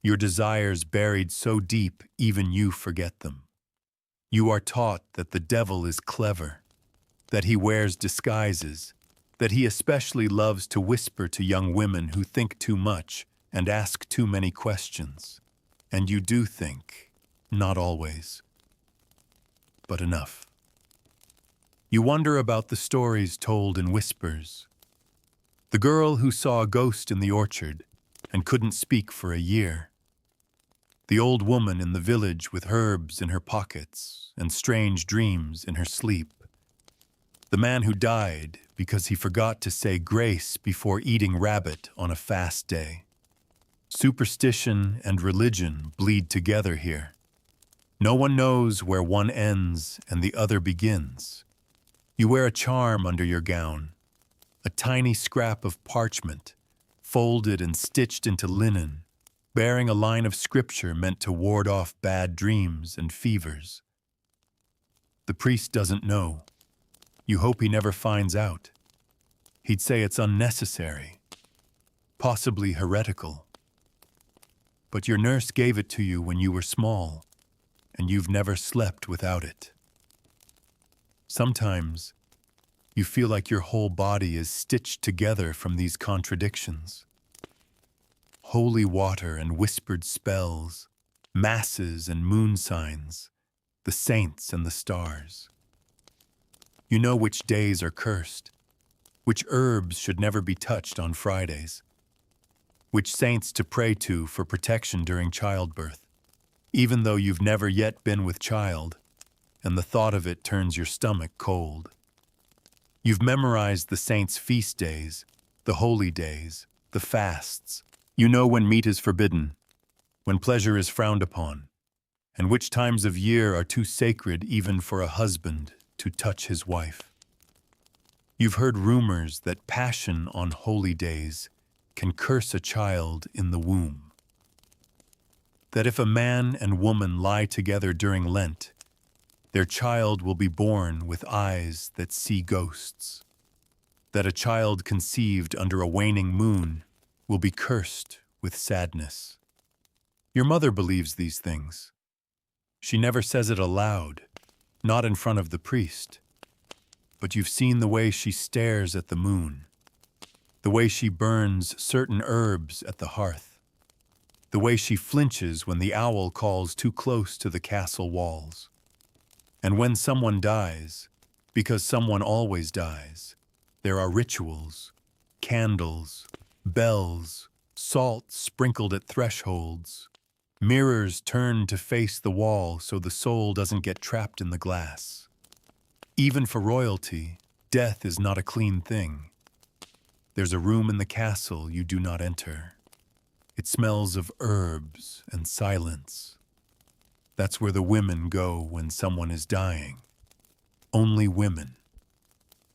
your desires buried so deep even you forget them. You are taught that the devil is clever, that he wears disguises, that he especially loves to whisper to young women who think too much and ask too many questions. And you do think, not always, but enough. You wonder about the stories told in whispers. The girl who saw a ghost in the orchard and couldn't speak for a year. The old woman in the village with herbs in her pockets and strange dreams in her sleep. The man who died because he forgot to say grace before eating rabbit on a fast day. Superstition and religion bleed together here. No one knows where one ends and the other begins. You wear a charm under your gown, a tiny scrap of parchment, folded and stitched into linen, bearing a line of scripture meant to ward off bad dreams and fevers. The priest doesn't know. You hope he never finds out. He'd say it's unnecessary, possibly heretical. But your nurse gave it to you when you were small, and you've never slept without it. Sometimes, you feel like your whole body is stitched together from these contradictions. Holy water and whispered spells, masses and moon signs, the saints and the stars. You know which days are cursed, which herbs should never be touched on Fridays, which saints to pray to for protection during childbirth, even though you've never yet been with child, and the thought of it turns your stomach cold. You've memorized the saints' feast days, the holy days, the fasts. You know when meat is forbidden, when pleasure is frowned upon, and which times of year are too sacred even for a husband to touch his wife. You've heard rumors that passion on holy days can curse a child in the womb. That if a man and woman lie together during Lent, their child will be born with eyes that see ghosts. That a child conceived under a waning moon will be cursed with sadness. Your mother believes these things. She never says it aloud, not in front of the priest. But you've seen the way she stares at the moon, the way she burns certain herbs at the hearth, the way she flinches when the owl calls too close to the castle walls. And when someone dies, because someone always dies, there are rituals, candles, bells, salt sprinkled at thresholds, mirrors turned to face the wall so the soul doesn't get trapped in the glass. Even for royalty, Death is not a clean thing. There's a room in the castle you do not enter. It smells of herbs and silence. That's where the women go when someone is dying. Only women.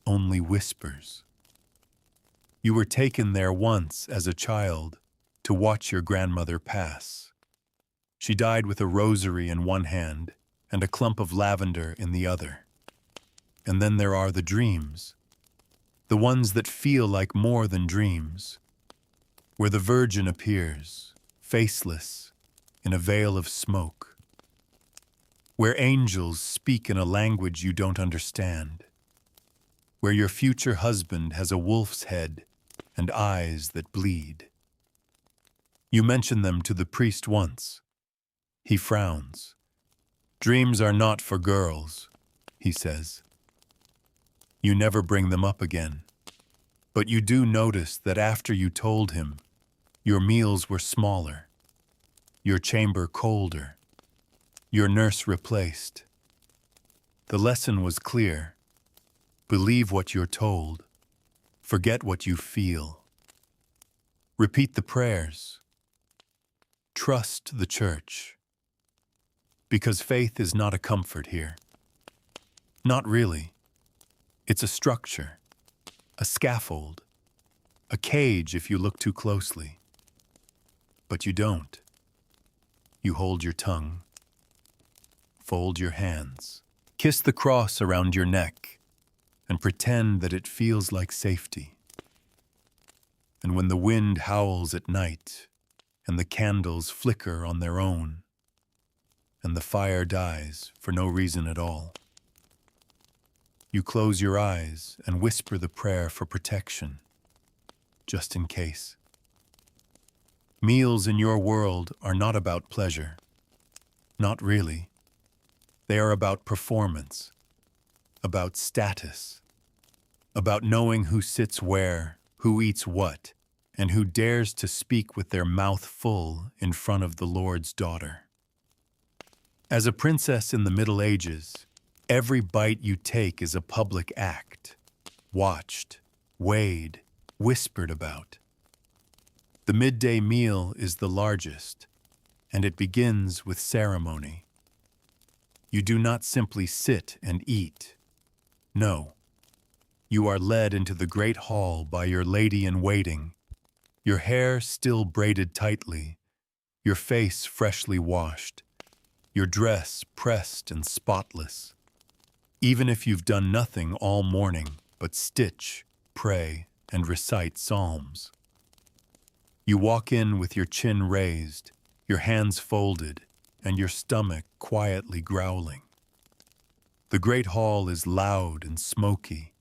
Only whispers. You were taken there once as a child to watch your grandmother pass. She died with a rosary in one hand and a clump of lavender in the other. And then there are the dreams, the ones that feel like more than dreams, where the Virgin appears, faceless, in a veil of smoke, where angels speak in a language you don't understand, where your future husband has a wolf's head and eyes that bleed. You mention them to the priest once. He frowns. Dreams are not for girls, he says. You never bring them up again. But you do notice that after you told him, your meals were smaller, your chamber colder, your nurse replaced. The lesson was clear. Believe what you're told. Forget what you feel. Repeat the prayers. Trust the church. Because faith is not a comfort here. Not really. It's a structure, a scaffold, a cage if you look too closely. But you don't. You hold your tongue. Fold your hands. Kiss the cross around your neck and pretend that it feels like safety. And when the wind howls at night and the candles flicker on their own and the fire dies for no reason at all, you close your eyes and whisper the prayer for protection, just in case. Meals in your world are not about pleasure. Not really. They are about performance, about status, about knowing who sits where, who eats what, and who dares to speak with their mouth full in front of the Lord's daughter. As a princess in the Middle Ages, every bite you take is a public act, watched, weighed, whispered about. The midday meal is the largest, and it begins with ceremony. You do not simply sit and eat. No, you are led into the great hall by your lady-in-waiting, your hair still braided tightly, your face freshly washed, your dress pressed and spotless. Even if you've done nothing all morning but stitch, pray, and recite psalms. You walk in with your chin raised, your hands folded, and your stomach quietly growling. The great hall is loud and smoky.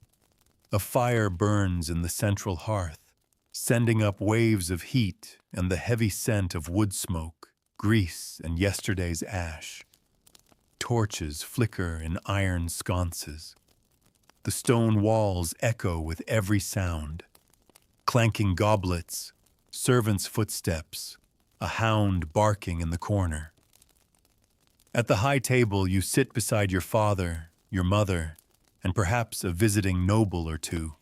A fire burns in the central hearth, sending up waves of heat and the heavy scent of wood smoke, grease, and yesterday's ash. Torches flicker in iron sconces. The stone walls echo with every sound. Clanking goblets, servants' footsteps, a hound barking in the corner. At the high table, you sit beside your father, your mother, and perhaps a visiting noble or two.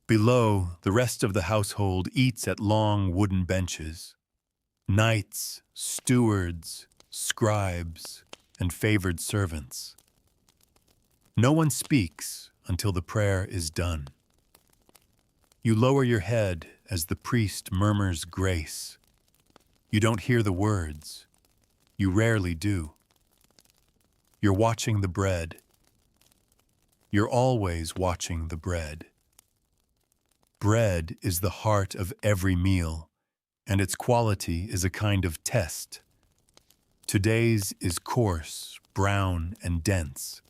Below, the rest of the household eats at long wooden benches. Knights, stewards, scribes, and favored servants. No one speaks until the prayer is done. You lower your head as the priest murmurs grace. You don't hear the words. You rarely do. You're watching the bread. You're always watching the bread. Bread is the heart of every meal, and its quality is a kind of test. Today's is coarse, brown, and dense,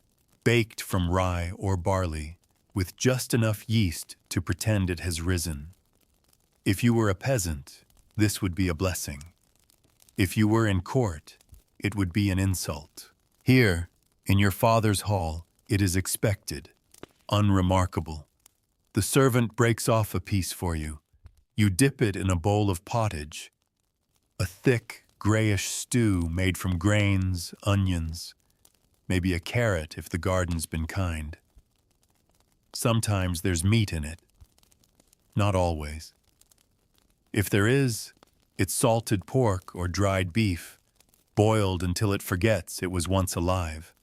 baked from rye or barley, with just enough yeast to pretend it has risen. If you were a peasant, this would be a blessing. If you were in court, it would be an insult. Here, in your father's hall, it is expected, unremarkable. The servant breaks off a piece for you. You dip it in a bowl of pottage, a thick, grayish stew made from grains, onions, maybe a carrot if the garden's been kind. Sometimes there's meat in it. Not always. If there is, it's salted pork or dried beef, boiled until it forgets it was once alive.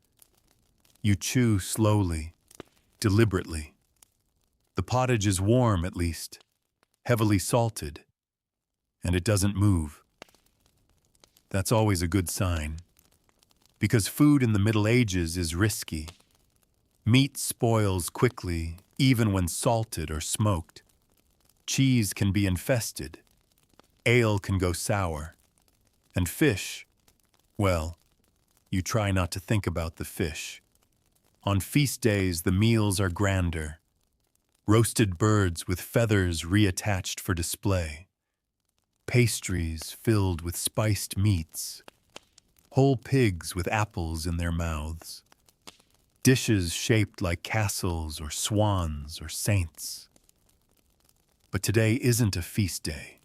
You chew slowly, deliberately. The pottage is warm, at least, heavily salted, and it doesn't move. That's always a good sign, because food in the Middle Ages is risky. Meat spoils quickly, even when salted or smoked. Cheese can be infested. Ale can go sour. And fish, well, you try not to think about the fish. On feast days, the meals are grander. Roasted birds with feathers reattached for display. Pastries filled with spiced meats. Whole pigs with apples in their mouths. Dishes shaped like castles or swans or saints. But today isn't a feast day.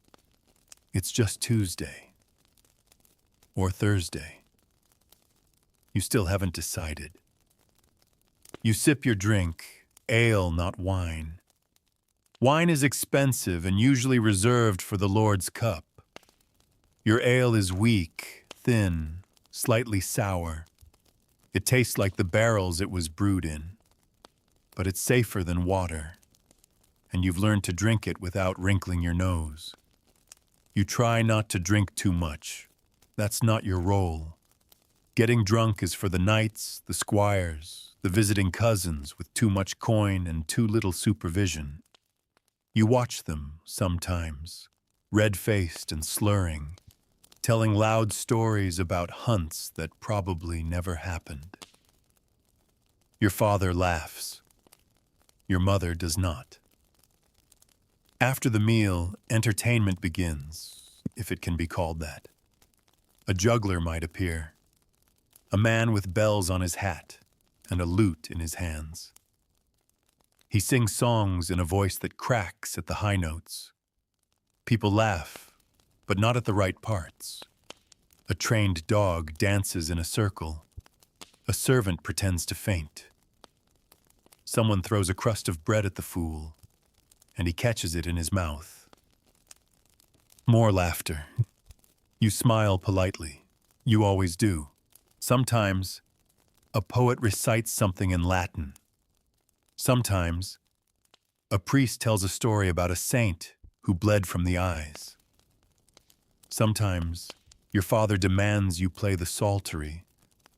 It's just Tuesday. Or Thursday. You still haven't decided. You sip your drink, ale, not wine. Wine is expensive and usually reserved for the Lord's cup. Your ale is weak, thin, slightly sour. It tastes like the barrels it was brewed in. But it's safer than water, and you've learned to drink it without wrinkling your nose. You try not to drink too much. That's not your role. Getting drunk is for the knights, the squires, the visiting cousins with too much coin and too little supervision. You watch them, sometimes, red-faced and slurring, telling loud stories about hunts that probably never happened. Your father laughs. Your mother does not. After the meal, entertainment begins, if it can be called that. A juggler might appear. A man with bells on his hat and a lute in his hands. He sings songs in a voice that cracks at the high notes. People laugh, but not at the right parts. A trained dog dances in a circle. A servant pretends to faint. Someone throws a crust of bread at the fool, and he catches it in his mouth. More laughter. You smile politely. You always do. Sometimes, a poet recites something in Latin. Sometimes, a priest tells a story about a saint who bled from the eyes. Sometimes, your father demands you play the psaltery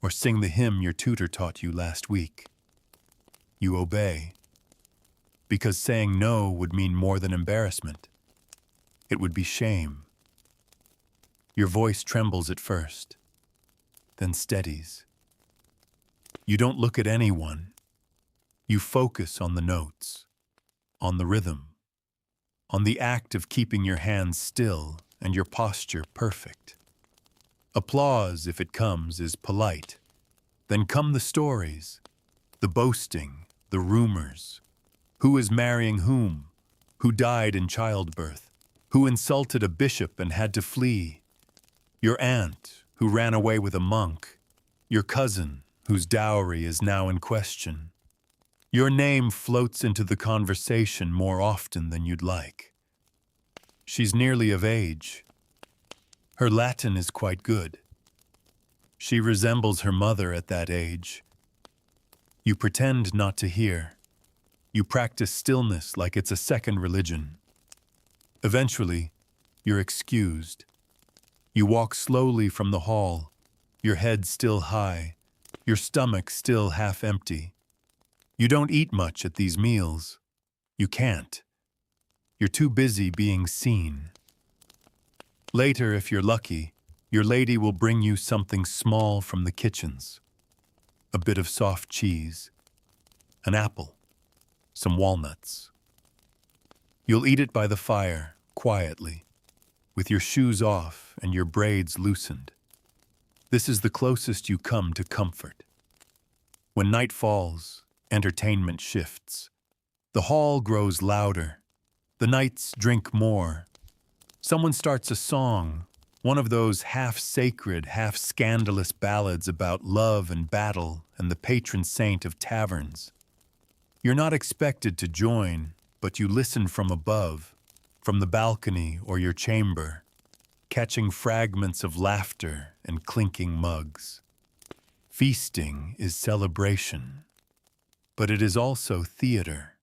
or sing the hymn your tutor taught you last week. You obey, because saying no would mean more than embarrassment. It would be shame. Your voice trembles at first, then steadies. You don't look at anyone. You focus on the notes, on the rhythm, on the act of keeping your hands still and your posture perfect. Applause, if it comes, is polite. Then come the stories, the boasting, the rumors. Who is marrying whom? Who died in childbirth? Who insulted a bishop and had to flee? Your aunt, who ran away with a monk. Your cousin, whose dowry is now in question. Your name floats into the conversation more often than you'd like. She's nearly of age. Her Latin is quite good. She resembles her mother at that age. You pretend not to hear. You practice stillness like it's a second religion. Eventually, you're excused. You walk slowly from the hall, your head still high, your stomach still half empty. You don't eat much at these meals. You can't. You're too busy being seen. Later, if you're lucky, your lady will bring you something small from the kitchens. A bit of soft cheese, an apple, some walnuts. You'll eat it by the fire, quietly, with your shoes off and your braids loosened. This is the closest you come to comfort. When night falls, entertainment shifts. The hall grows louder. The knights drink more. Someone starts a song, one of those half-sacred, half-scandalous ballads about love and battle and the patron saint of taverns. You're not expected to join, but you listen from above, from the balcony or your chamber, catching fragments of laughter and clinking mugs. Feasting is celebration, but it is also theater.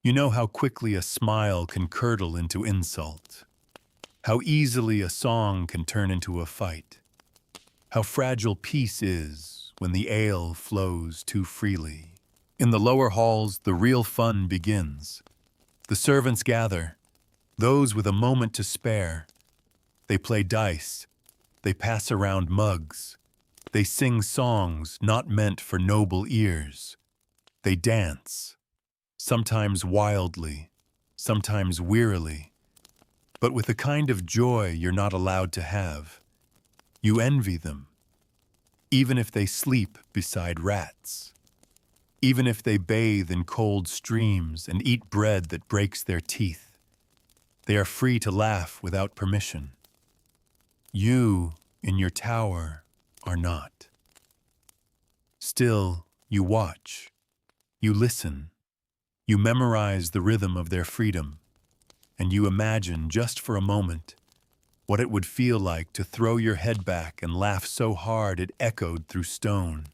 You know how quickly a smile can curdle into insult, how easily a song can turn into a fight, how fragile peace is when the ale flows too freely. In the lower halls, the real fun begins. The servants gather, those with a moment to spare. They play dice, they pass around mugs, they sing songs not meant for noble ears. They dance, sometimes wildly, sometimes wearily, but with a kind of joy you're not allowed to have. You envy them, even if they sleep beside rats, even if they bathe in cold streams and eat bread that breaks their teeth. They are free to laugh without permission. You, in your tower, are not. Still, you watch, you listen, you memorize the rhythm of their freedom, and you imagine just for a moment what it would feel like to throw your head back and laugh so hard it echoed through stone.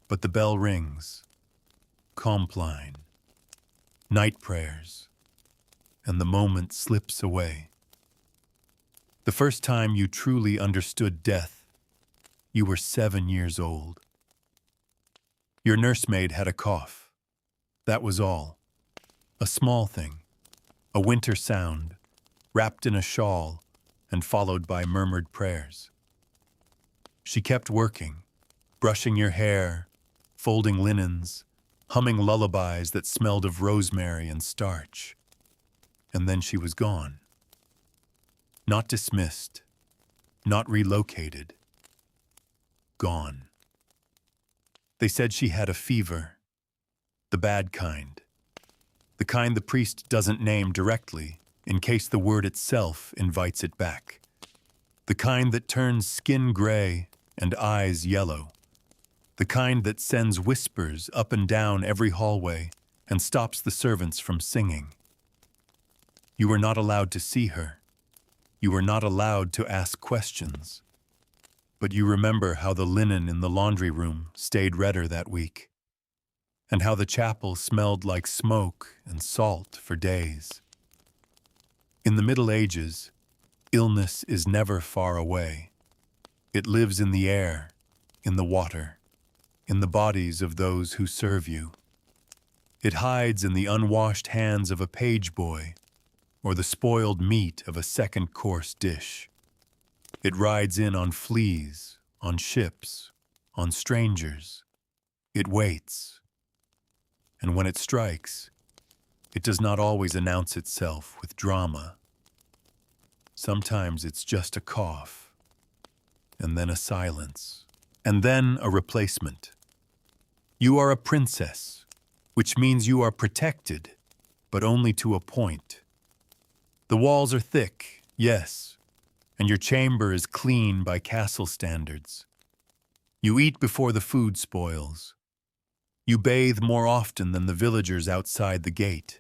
But the bell rings, Compline, night prayers, and the moment slips away. The first time you truly understood death, you were 7 years old. Your nursemaid had a cough. That was all. A small thing, a winter sound, wrapped in a shawl and followed by murmured prayers. She kept working, brushing your hair, folding linens, humming lullabies that smelled of rosemary and starch. And then she was gone. Not dismissed, not relocated. Gone. They said she had a fever, the bad kind, the kind the priest doesn't name directly in case the word itself invites it back, the kind that turns skin gray and eyes yellow, the kind that sends whispers up and down every hallway and stops the servants from singing. You were not allowed to see her. You were not allowed to ask questions. But you remember how the linen in the laundry room stayed redder that week, and how the chapel smelled like smoke and salt for days. In the Middle Ages, illness is never far away. It lives in the air, in the water, in the bodies of those who serve you. It hides in the unwashed hands of a page boy or the spoiled meat of a second-course dish. It rides in on fleas, on ships, on strangers. It waits. And when it strikes, it does not always announce itself with drama. Sometimes it's just a cough, and then a silence, and then a replacement. You are a princess, which means you are protected, but only to a point. The walls are thick, yes, and your chamber is clean by castle standards. You eat before the food spoils. You bathe more often than the villagers outside the gate.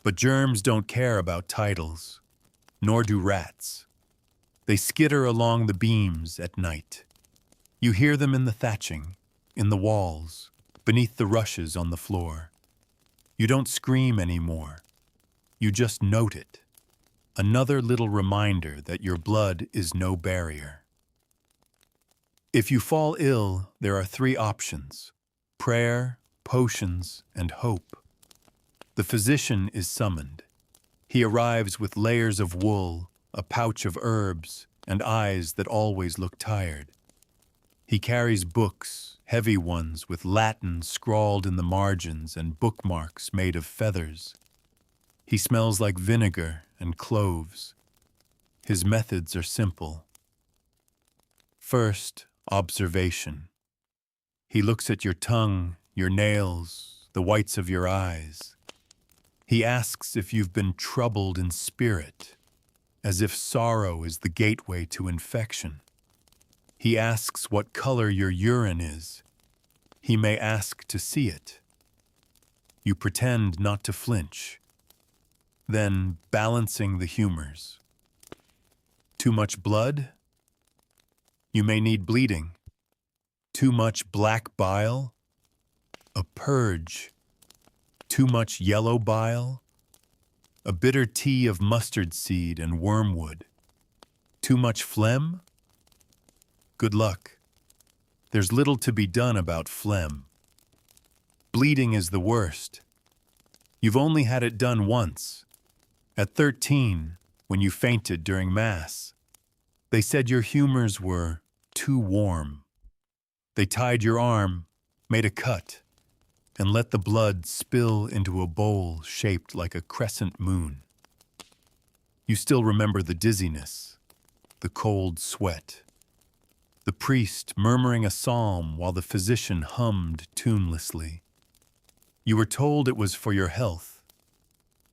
But germs don't care about titles, nor do rats. They skitter along the beams at night. You hear them in the thatching, in the walls, beneath the rushes on the floor. You don't scream anymore. You just note it. Another little reminder that your blood is no barrier. If you fall ill, there are 3 options: prayer, potions, and hope. The physician is summoned. He arrives with layers of wool, a pouch of herbs, and eyes that always look tired. He carries books, heavy ones with Latin scrawled in the margins and bookmarks made of feathers. He smells like vinegar and cloves. His methods are simple. First, observation. He looks at your tongue, your nails, the whites of your eyes. He asks if you've been troubled in spirit, as if sorrow is the gateway to infection. He asks what color your urine is. He may ask to see it. You pretend not to flinch, then balancing the humors. Too much blood? You may need bleeding. Too much black bile? A purge. Too much yellow bile? A bitter tea of mustard seed and wormwood. Too much phlegm? Good luck. There's little to be done about phlegm. Bleeding is the worst. You've only had it done once. At 13, when you fainted during Mass. They said your humors were too warm. They tied your arm, made a cut, and let the blood spill into a bowl shaped like a crescent moon. You still remember the dizziness, the cold sweat, the priest murmuring a psalm while the physician hummed tunelessly. You were told it was for your health.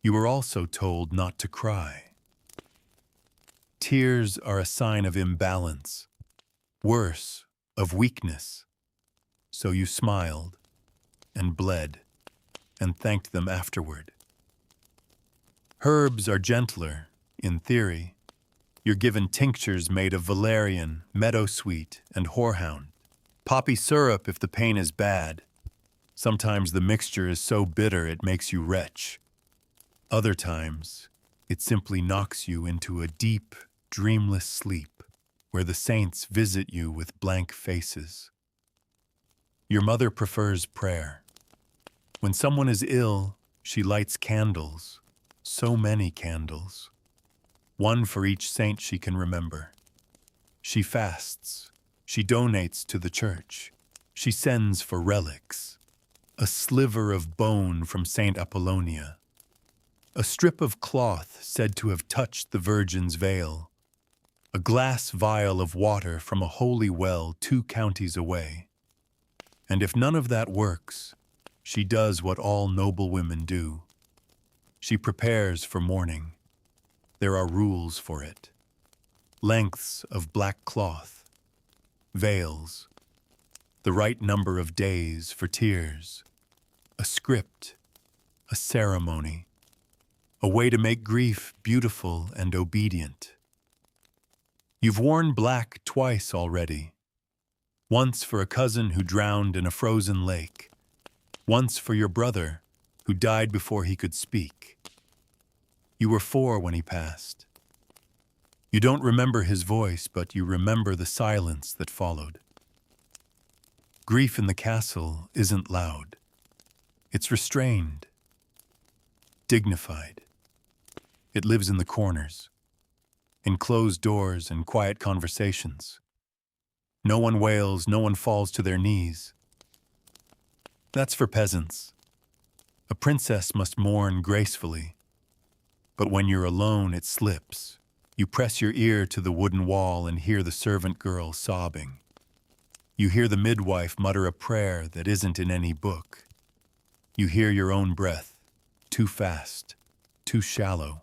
You were also told not to cry. Tears are a sign of imbalance, worse, of weakness. So you smiled and bled and thanked them afterward. Herbs are gentler, in theory. You're given tinctures made of valerian, meadowsweet, and horehound. Poppy syrup if the pain is bad. Sometimes the mixture is so bitter it makes you retch. Other times, it simply knocks you into a deep, dreamless sleep where the saints visit you with blank faces. Your mother prefers prayer. When someone is ill, she lights candles, so many candles. One for each saint she can remember. She fasts. She donates to the church. She sends for relics. A sliver of bone from Saint Apollonia. A strip of cloth said to have touched the Virgin's veil. A glass vial of water from a holy well 2 counties away. And if none of that works, she does what all noble women do. She prepares for mourning. There are rules for it. Lengths of black cloth, veils, the right number of days for tears, a script, a ceremony, a way to make grief beautiful and obedient. You've worn black twice already. Once for a cousin who drowned in a frozen lake. Once for your brother who died before he could speak. You were 4 when he passed. You don't remember his voice, but you remember the silence that followed. Grief in the castle isn't loud. It's restrained, dignified. It lives in the corners, in closed doors and quiet conversations. No one wails, no one falls to their knees. That's for peasants. A princess must mourn gracefully. But when you're alone, it slips. You press your ear to the wooden wall and hear the servant girl sobbing. You hear the midwife mutter a prayer that isn't in any book. You hear your own breath, too fast, too shallow.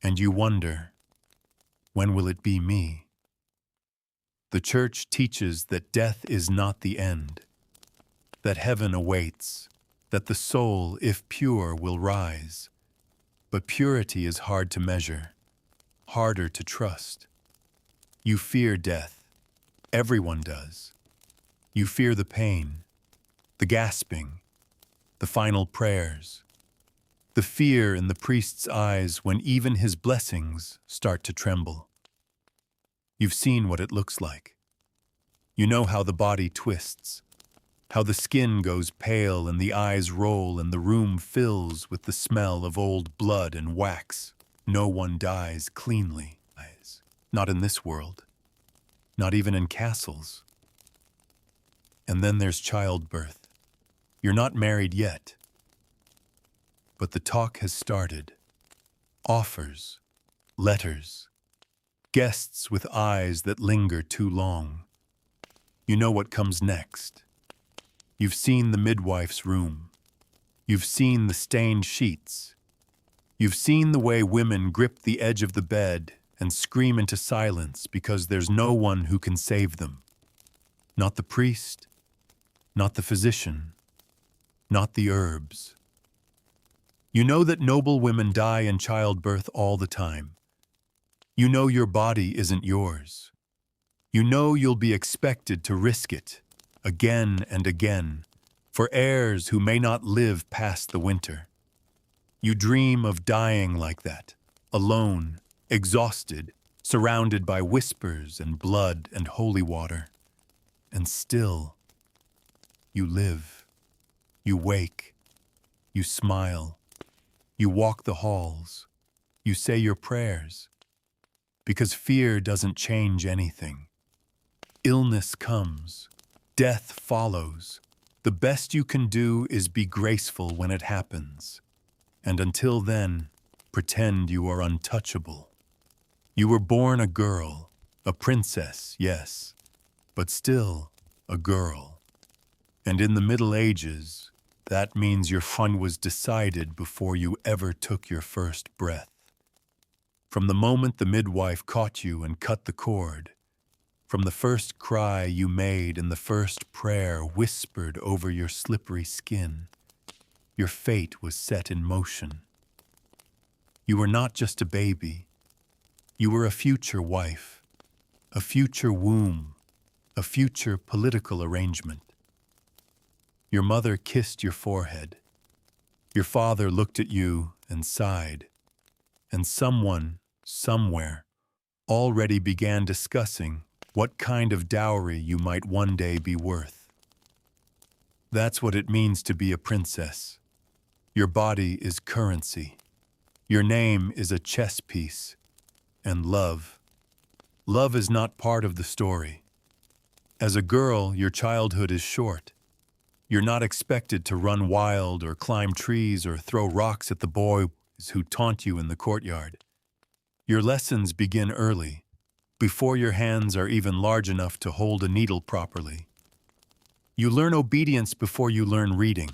And you wonder, when will it be me? The church teaches that death is not the end, that heaven awaits, that the soul, if pure, will rise. But purity is hard to measure, harder to trust. You fear death. Everyone does. You fear the pain, the gasping, the final prayers, the fear in the priest's eyes when even his blessings start to tremble. You've seen what it looks like. You know how the body twists, how the skin goes pale and the eyes roll and the room fills with the smell of old blood and wax. No one dies cleanly. Not in this world. Not even in castles. And then there's childbirth. You're not married yet. But the talk has started. Offers, letters, guests with eyes that linger too long. You know what comes next. You've seen the midwife's room. You've seen the stained sheets. You've seen the way women grip the edge of the bed and scream into silence because there's no one who can save them. Not the priest, not the physician, not the herbs. You know that noble women die in childbirth all the time. You know your body isn't yours. You know you'll be expected to risk it, again and again, for heirs who may not live past the winter. You dream of dying like that, alone, exhausted, surrounded by whispers and blood and holy water. And still, you live. You wake. You smile. You walk the halls. You say your prayers. Because fear doesn't change anything. Illness comes. Death follows. The best you can do is be graceful when it happens. And until then, pretend you are untouchable. You were born a girl, a princess, yes, but still a girl. And in the Middle Ages, that means your fun was decided before you ever took your first breath. From the moment the midwife caught you and cut the cord, from the first cry you made and the first prayer whispered over your slippery skin, your fate was set in motion. You were not just a baby. You were a future wife, a future womb, a future political arrangement. Your mother kissed your forehead. Your father looked at you and sighed. And someone, somewhere, already began discussing what kind of dowry you might one day be worth. That's what it means to be a princess. Your body is currency. Your name is a chess piece. And love. Love is not part of the story. As a girl, your childhood is short. You're not expected to run wild or climb trees or throw rocks at the boys who taunt you in the courtyard. Your lessons begin early, before your hands are even large enough to hold a needle properly. You learn obedience before you learn reading.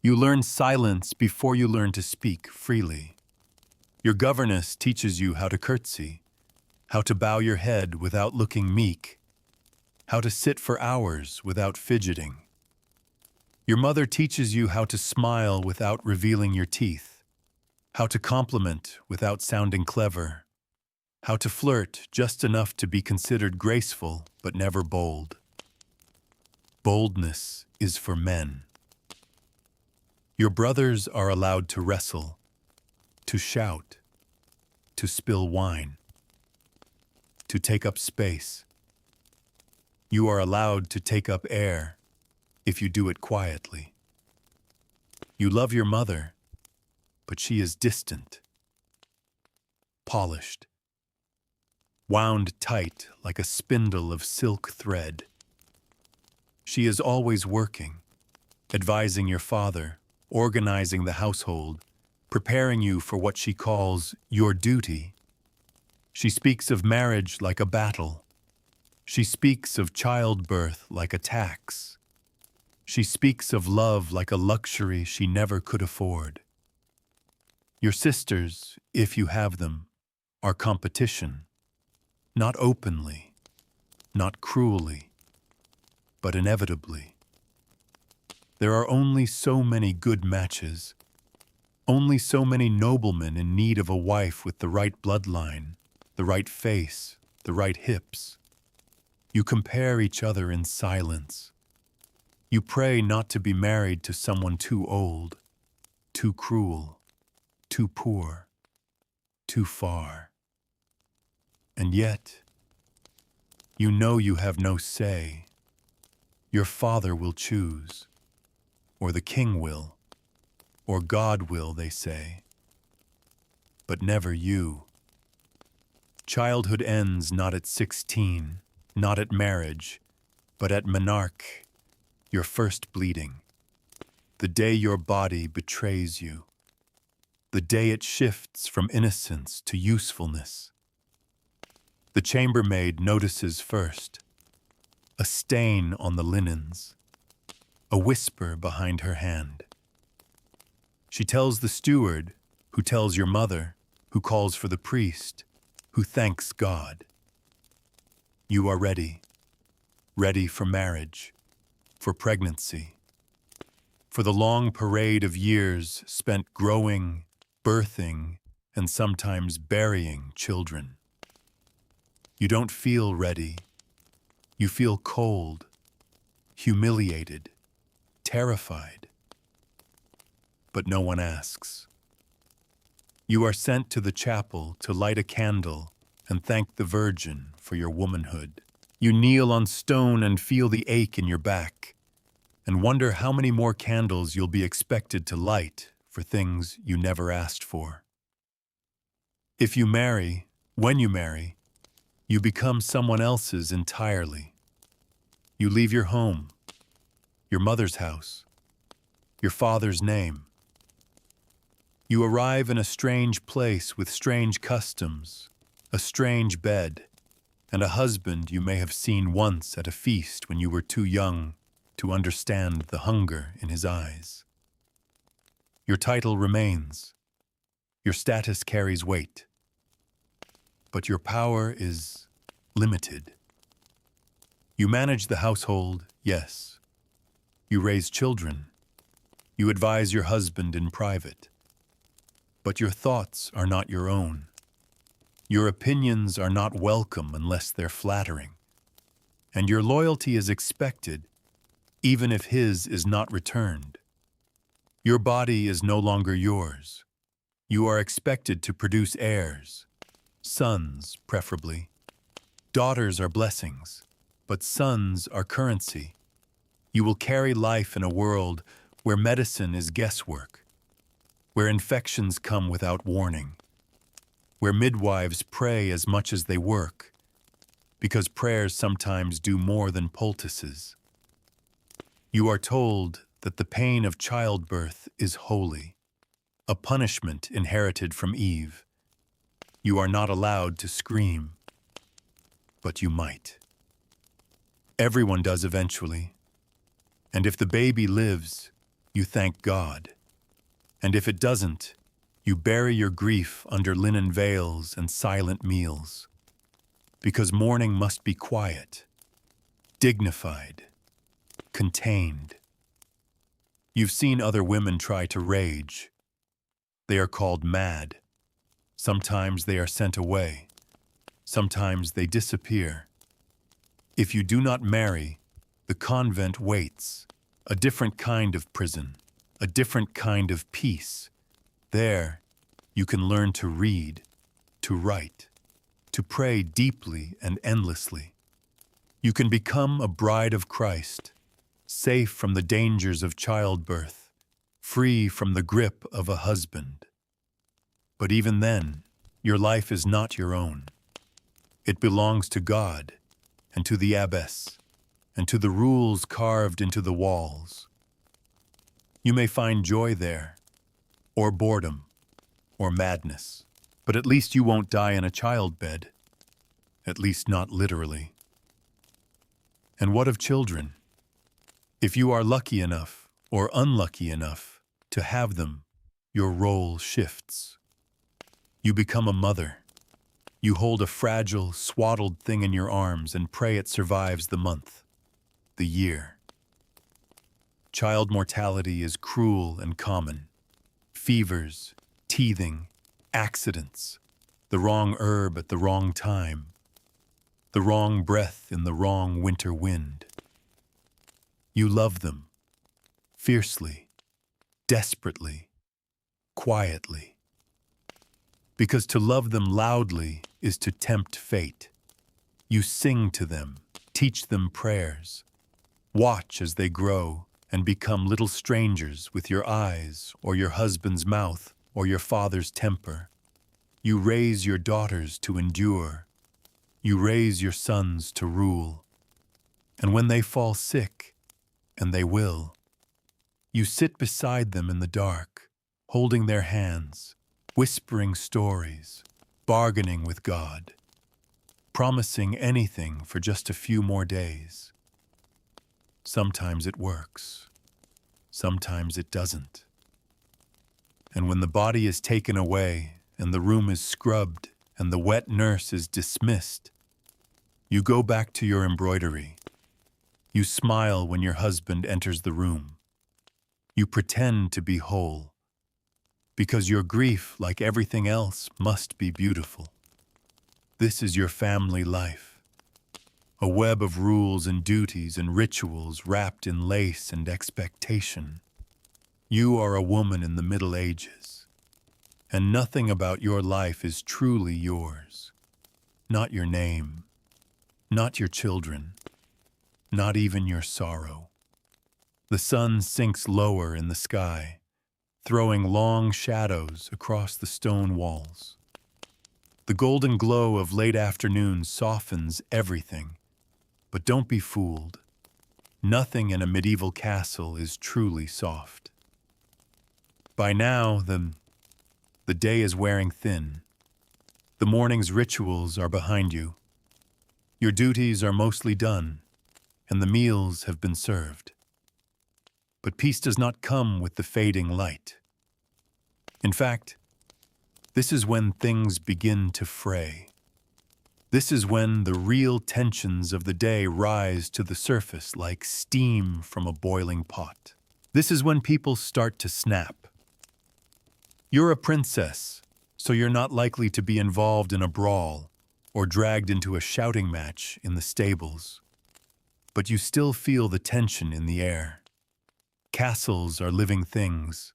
You learn silence before you learn to speak freely. Your governess teaches you how to curtsy, how to bow your head without looking meek, how to sit for hours without fidgeting. Your mother teaches you how to smile without revealing your teeth, how to compliment without sounding clever, how to flirt just enough to be considered graceful but never bold. Boldness is for men. Your brothers are allowed to wrestle, to shout, to spill wine, to take up space. You are allowed to take up air if you do it quietly. You love your mother, but she is distant, polished, wound tight like a spindle of silk thread. She is always working, advising your father, organizing the household, preparing you for what she calls your duty. She speaks of marriage like a battle. She speaks of childbirth like a tax. She speaks of love like a luxury she never could afford. Your sisters, if you have them, are competition, not openly, not cruelly, but inevitably. There are only so many good matches, only so many noblemen in need of a wife with the right bloodline, the right face, the right hips. You compare each other in silence. You pray not to be married to someone too old, too cruel, too poor, too far. And yet, you know you have no say. Your father will choose, or the king will, or God will, they say. But never you. Childhood ends not at 16, not at marriage, but at menarche, your first bleeding. The day your body betrays you. The day it shifts from innocence to usefulness. The chambermaid notices first, a stain on the linens, a whisper behind her hand. She tells the steward, who tells your mother, who calls for the priest, who thanks God. You are ready, ready for marriage, for pregnancy, for the long parade of years spent growing, birthing, and sometimes burying children. You don't feel ready. You feel cold, humiliated, terrified. But no one asks. You are sent to the chapel to light a candle and thank the Virgin for your womanhood. You kneel on stone and feel the ache in your back, and wonder how many more candles you'll be expected to light for things you never asked for. If you marry, when you marry, you become someone else's entirely. You leave your home, your mother's house, your father's name. You arrive in a strange place with strange customs, a strange bed, and a husband you may have seen once at a feast when you were too young to understand the hunger in his eyes. Your title remains. Your status carries weight. But your power is limited. You manage the household, yes. You raise children. You advise your husband in private. But your thoughts are not your own. Your opinions are not welcome unless they're flattering. And your loyalty is expected, even if his is not returned. Your body is no longer yours. You are expected to produce heirs, sons preferably. Daughters are blessings, but sons are currency. You will carry life in a world where medicine is guesswork, where infections come without warning, where midwives pray as much as they work, because prayers sometimes do more than poultices. You are told that the pain of childbirth is holy, a punishment inherited from Eve. You are not allowed to scream, but you might. Everyone does eventually, and if the baby lives, you thank God. And if it doesn't, you bury your grief under linen veils and silent meals, because mourning must be quiet, dignified, contained. You've seen other women try to rage. They are called mad. Sometimes they are sent away. Sometimes they disappear. If you do not marry, the convent waits, a different kind of prison, a different kind of peace. There, you can learn to read, to write, to pray deeply and endlessly. You can become a bride of Christ, safe from the dangers of childbirth, free from the grip of a husband. But even then, your life is not your own. It belongs to God and to the abbess and to the rules carved into the walls. You may find joy there, or boredom, or madness, but at least you won't die in a childbed, at least not literally. And what of children? If you are lucky enough or unlucky enough to have them, your role shifts. You become a mother. You hold a fragile, swaddled thing in your arms and pray it survives the month, the year. Child mortality is cruel and common. Fevers, teething, accidents, the wrong herb at the wrong time, the wrong breath in the wrong winter wind. You love them, fiercely, desperately, quietly. Because to love them loudly is to tempt fate. You sing to them, teach them prayers, watch as they grow and become little strangers with your eyes or your husband's mouth or your father's temper. You raise your daughters to endure. You raise your sons to rule. And when they fall sick, and they will, you sit beside them in the dark, holding their hands, whispering stories, bargaining with God, promising anything for just a few more days. Sometimes it works. Sometimes it doesn't. And when the body is taken away and the room is scrubbed and the wet nurse is dismissed, you go back to your embroidery. You smile when your husband enters the room. You pretend to be whole, because your grief, like everything else, must be beautiful. This is your family life, a web of rules and duties and rituals wrapped in lace and expectation. You are a woman in the Middle Ages, and nothing about your life is truly yours. Not your name, not your children, not even your sorrow. The sun sinks lower in the sky, throwing long shadows across the stone walls. The golden glow of late afternoon softens everything, but don't be fooled. Nothing in a medieval castle is truly soft. By now, the day is wearing thin. The morning's rituals are behind you. Your duties are mostly done, and the meals have been served. But peace does not come with the fading light. In fact, this is when things begin to fray. This is when the real tensions of the day rise to the surface like steam from a boiling pot. This is when people start to snap. You're a princess, so you're not likely to be involved in a brawl or dragged into a shouting match in the stables. But you still feel the tension in the air. Castles are living things,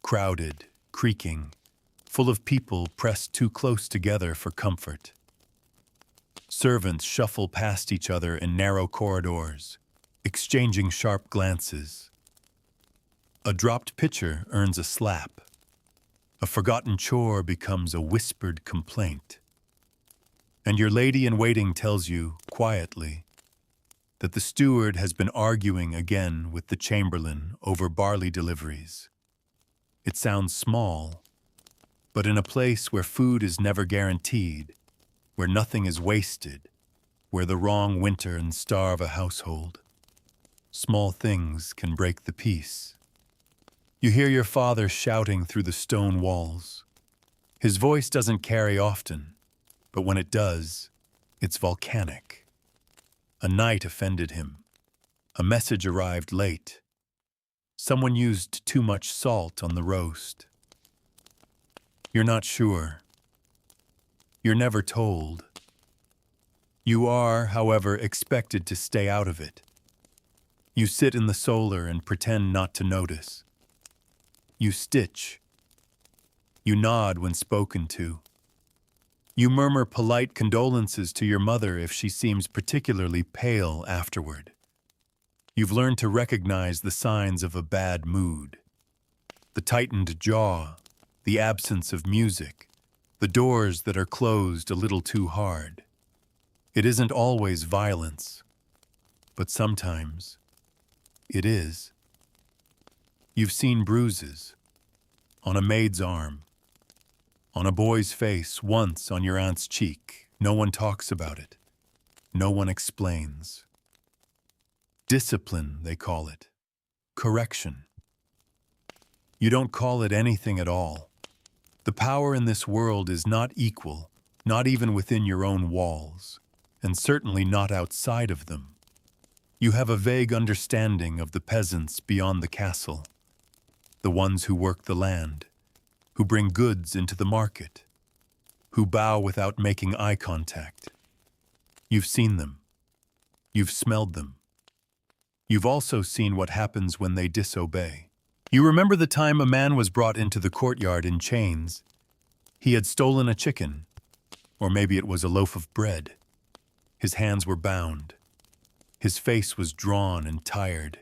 crowded, creaking, full of people pressed too close together for comfort. Servants shuffle past each other in narrow corridors, exchanging sharp glances. A dropped pitcher earns a slap. A forgotten chore becomes a whispered complaint. And your lady-in-waiting tells you, quietly, that the steward has been arguing again with the chamberlain over barley deliveries. It sounds small, but in a place where food is never guaranteed, where nothing is wasted, where the wrong winter and starve a household, small things can break the peace. You hear your father shouting through the stone walls. His voice doesn't carry often, but when it does, it's volcanic. A night offended him. A message arrived late. Someone used too much salt on the roast. You're not sure. You're never told. You are, however, expected to stay out of it. You sit in the solar and pretend not to notice. You stitch. You nod when spoken to. You murmur polite condolences to your mother if she seems particularly pale afterward. You've learned to recognize the signs of a bad mood. The tightened jaw, the absence of music, the doors that are closed a little too hard. It isn't always violence, but sometimes it is. You've seen bruises on a maid's arm, on a boy's face, once on your aunt's cheek. No one talks about it. No one explains. Discipline, they call it. Correction. You don't call it anything at all. The power in this world is not equal, not even within your own walls, and certainly not outside of them. You have a vague understanding of the peasants beyond the castle, the ones who work the land, who bring goods into the market, who bow without making eye contact. You've seen them. You've smelled them. You've also seen what happens when they disobey. You remember the time a man was brought into the courtyard in chains. He had stolen a chicken, or maybe it was a loaf of bread. His hands were bound. His face was drawn and tired.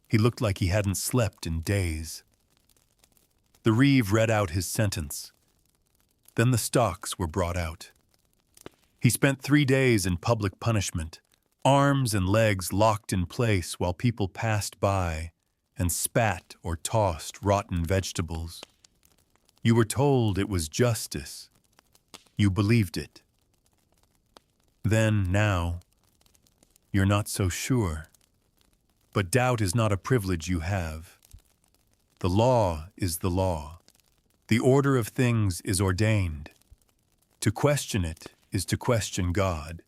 He looked like he hadn't slept in days. The reeve read out his sentence. Then the stocks were brought out. He spent 3 days in public punishment, arms and legs locked in place while people passed by and spat or tossed rotten vegetables. You were told it was justice. You believed it. Then, now, you're not so sure. But doubt is not a privilege you have. The law is the law. The order of things is ordained. To question it is to question God.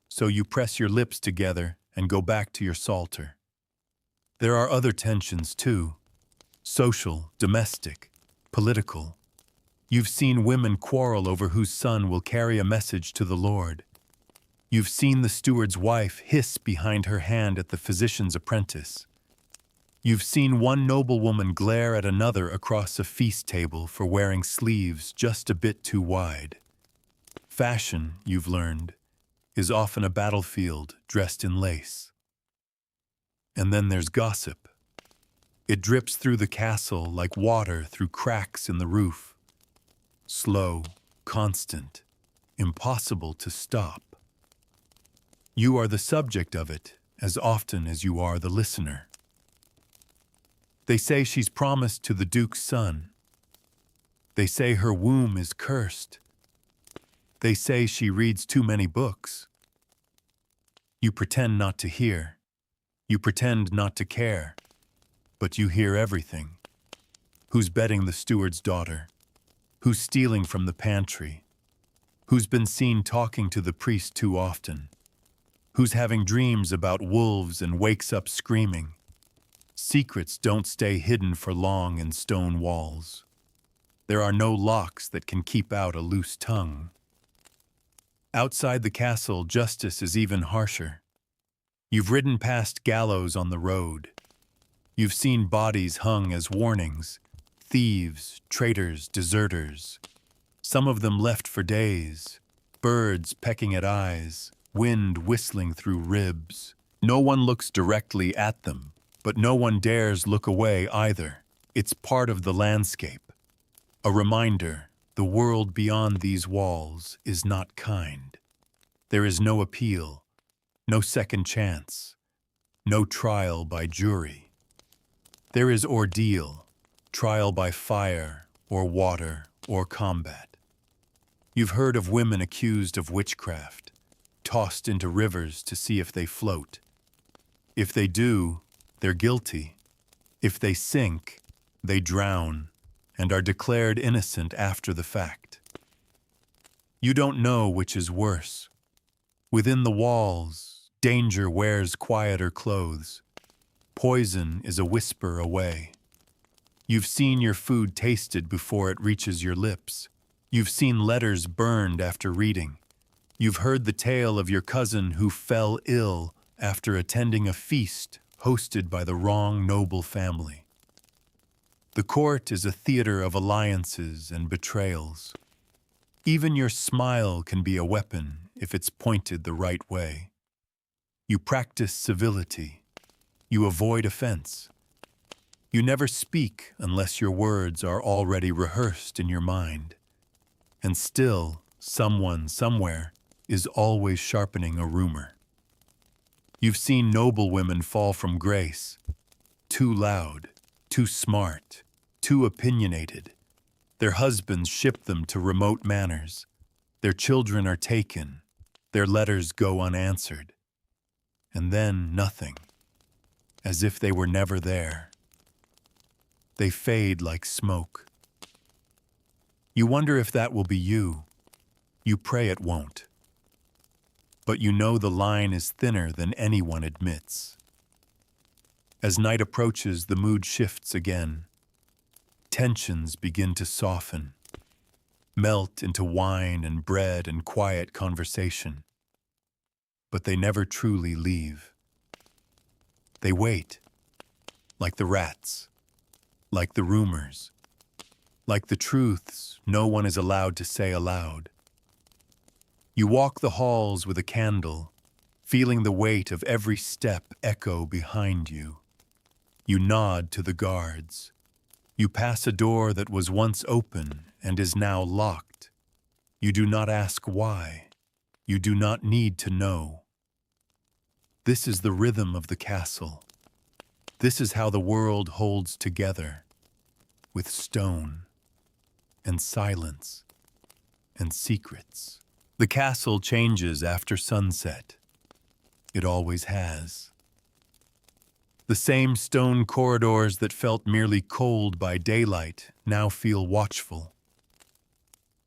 So you press your lips together and go back to your psalter. There are other tensions too, social, domestic, political. You've seen women quarrel over whose son will carry a message to the Lord. You've seen the steward's wife hiss behind her hand at the physician's apprentice. You've seen one noblewoman glare at another across a feast table for wearing sleeves just a bit too wide. Fashion, you've learned, is often a battlefield dressed in lace. And then there's gossip. It drips through the castle like water through cracks in the roof. Slow, constant, impossible to stop. You are the subject of it as often as you are the listener. They say she's promised to the Duke's son. They say her womb is cursed. They say she reads too many books. You pretend not to hear. You pretend not to care. But you hear everything. Who's bedding the steward's daughter? Who's stealing from the pantry? Who's been seen talking to the priest too often? Who's having dreams about wolves and wakes up screaming? Secrets don't stay hidden for long in stone walls. There are no locks that can keep out a loose tongue. Outside the castle, justice is even harsher. You've ridden past gallows on the road. You've seen bodies hung as warnings, thieves, traitors, deserters. Some of them left for days, birds pecking at eyes, wind whistling through ribs. No one looks directly at them, but no one dares look away either. It's part of the landscape. A reminder, the world beyond these walls is not kind. There is no appeal, no second chance, no trial by jury. There is ordeal, trial by fire or water or combat. You've heard of women accused of witchcraft, tossed into rivers to see if they float. If they do, they're guilty. If they sink, they drown and are declared innocent after the fact. You don't know which is worse. Within the walls, danger wears quieter clothes. Poison is a whisper away. You've seen your food tasted before it reaches your lips. You've seen letters burned after reading. You've heard the tale of your cousin who fell ill after attending a feast hosted by the wrong noble family. The court is a theater of alliances and betrayals. Even your smile can be a weapon if it's pointed the right way. You practice civility. You avoid offense. You never speak unless your words are already rehearsed in your mind. And still, someone somewhere is always sharpening a rumor. You've seen noble women fall from grace, too loud, too smart, too opinionated. Their husbands ship them to remote manors. Their children are taken. Their letters go unanswered. And then nothing, as if they were never there. They fade like smoke. You wonder if that will be you. You pray it won't. But you know the line is thinner than anyone admits. As night approaches, the mood shifts again. Tensions begin to soften, melt into wine and bread and quiet conversation. But they never truly leave. They wait, like the rats, like the rumors, like the truths no one is allowed to say aloud. You walk the halls with a candle, feeling the weight of every step echo behind you. You nod to the guards. You pass a door that was once open and is now locked. You do not ask why. You do not need to know. This is the rhythm of the castle. This is how the world holds together, with stone and silence and secrets. The castle changes after sunset. It always has. The same stone corridors that felt merely cold by daylight now feel watchful.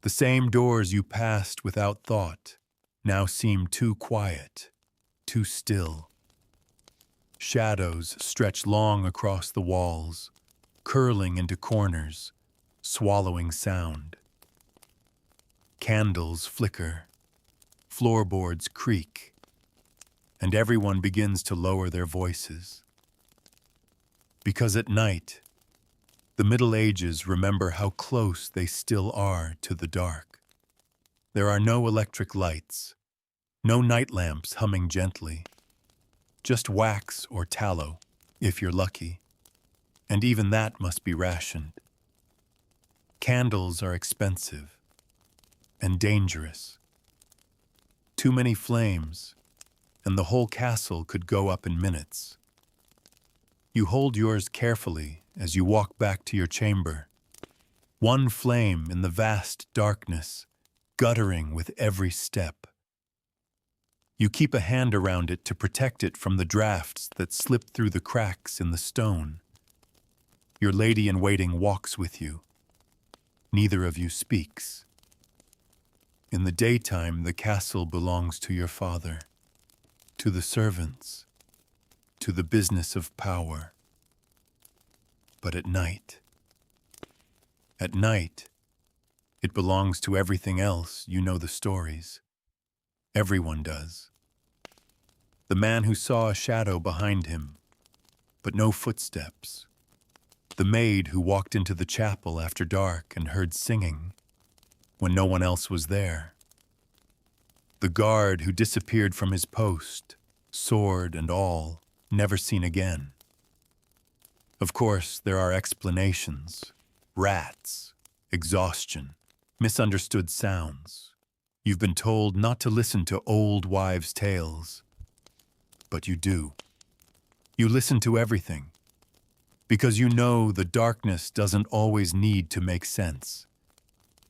The same doors you passed without thought now seem too quiet, too still. Shadows stretch long across the walls, curling into corners, swallowing sound. Candles flicker, floorboards creak, and everyone begins to lower their voices. Because at night, the Middle Ages remember how close they still are to the dark. There are no electric lights, no night lamps humming gently, just wax or tallow, if you're lucky, and even that must be rationed. Candles are expensive and dangerous. Too many flames, and the whole castle could go up in minutes. You hold yours carefully as you walk back to your chamber, one flame in the vast darkness, guttering with every step. You keep a hand around it to protect it from the drafts that slip through the cracks in the stone. Your lady-in-waiting walks with you. Neither of you speaks. In the daytime, the castle belongs to your father, to the servants, to the business of power. But at night, it belongs to everything else. You know the stories. Everyone does. The man who saw a shadow behind him, but no footsteps. The maid who walked into the chapel after dark and heard singing when no one else was there. The guard who disappeared from his post, sword and all, never seen again. Of course, there are explanations. Rats, exhaustion, misunderstood sounds. You've been told not to listen to old wives' tales, but you do. You listen to everything, because you know the darkness doesn't always need to make sense.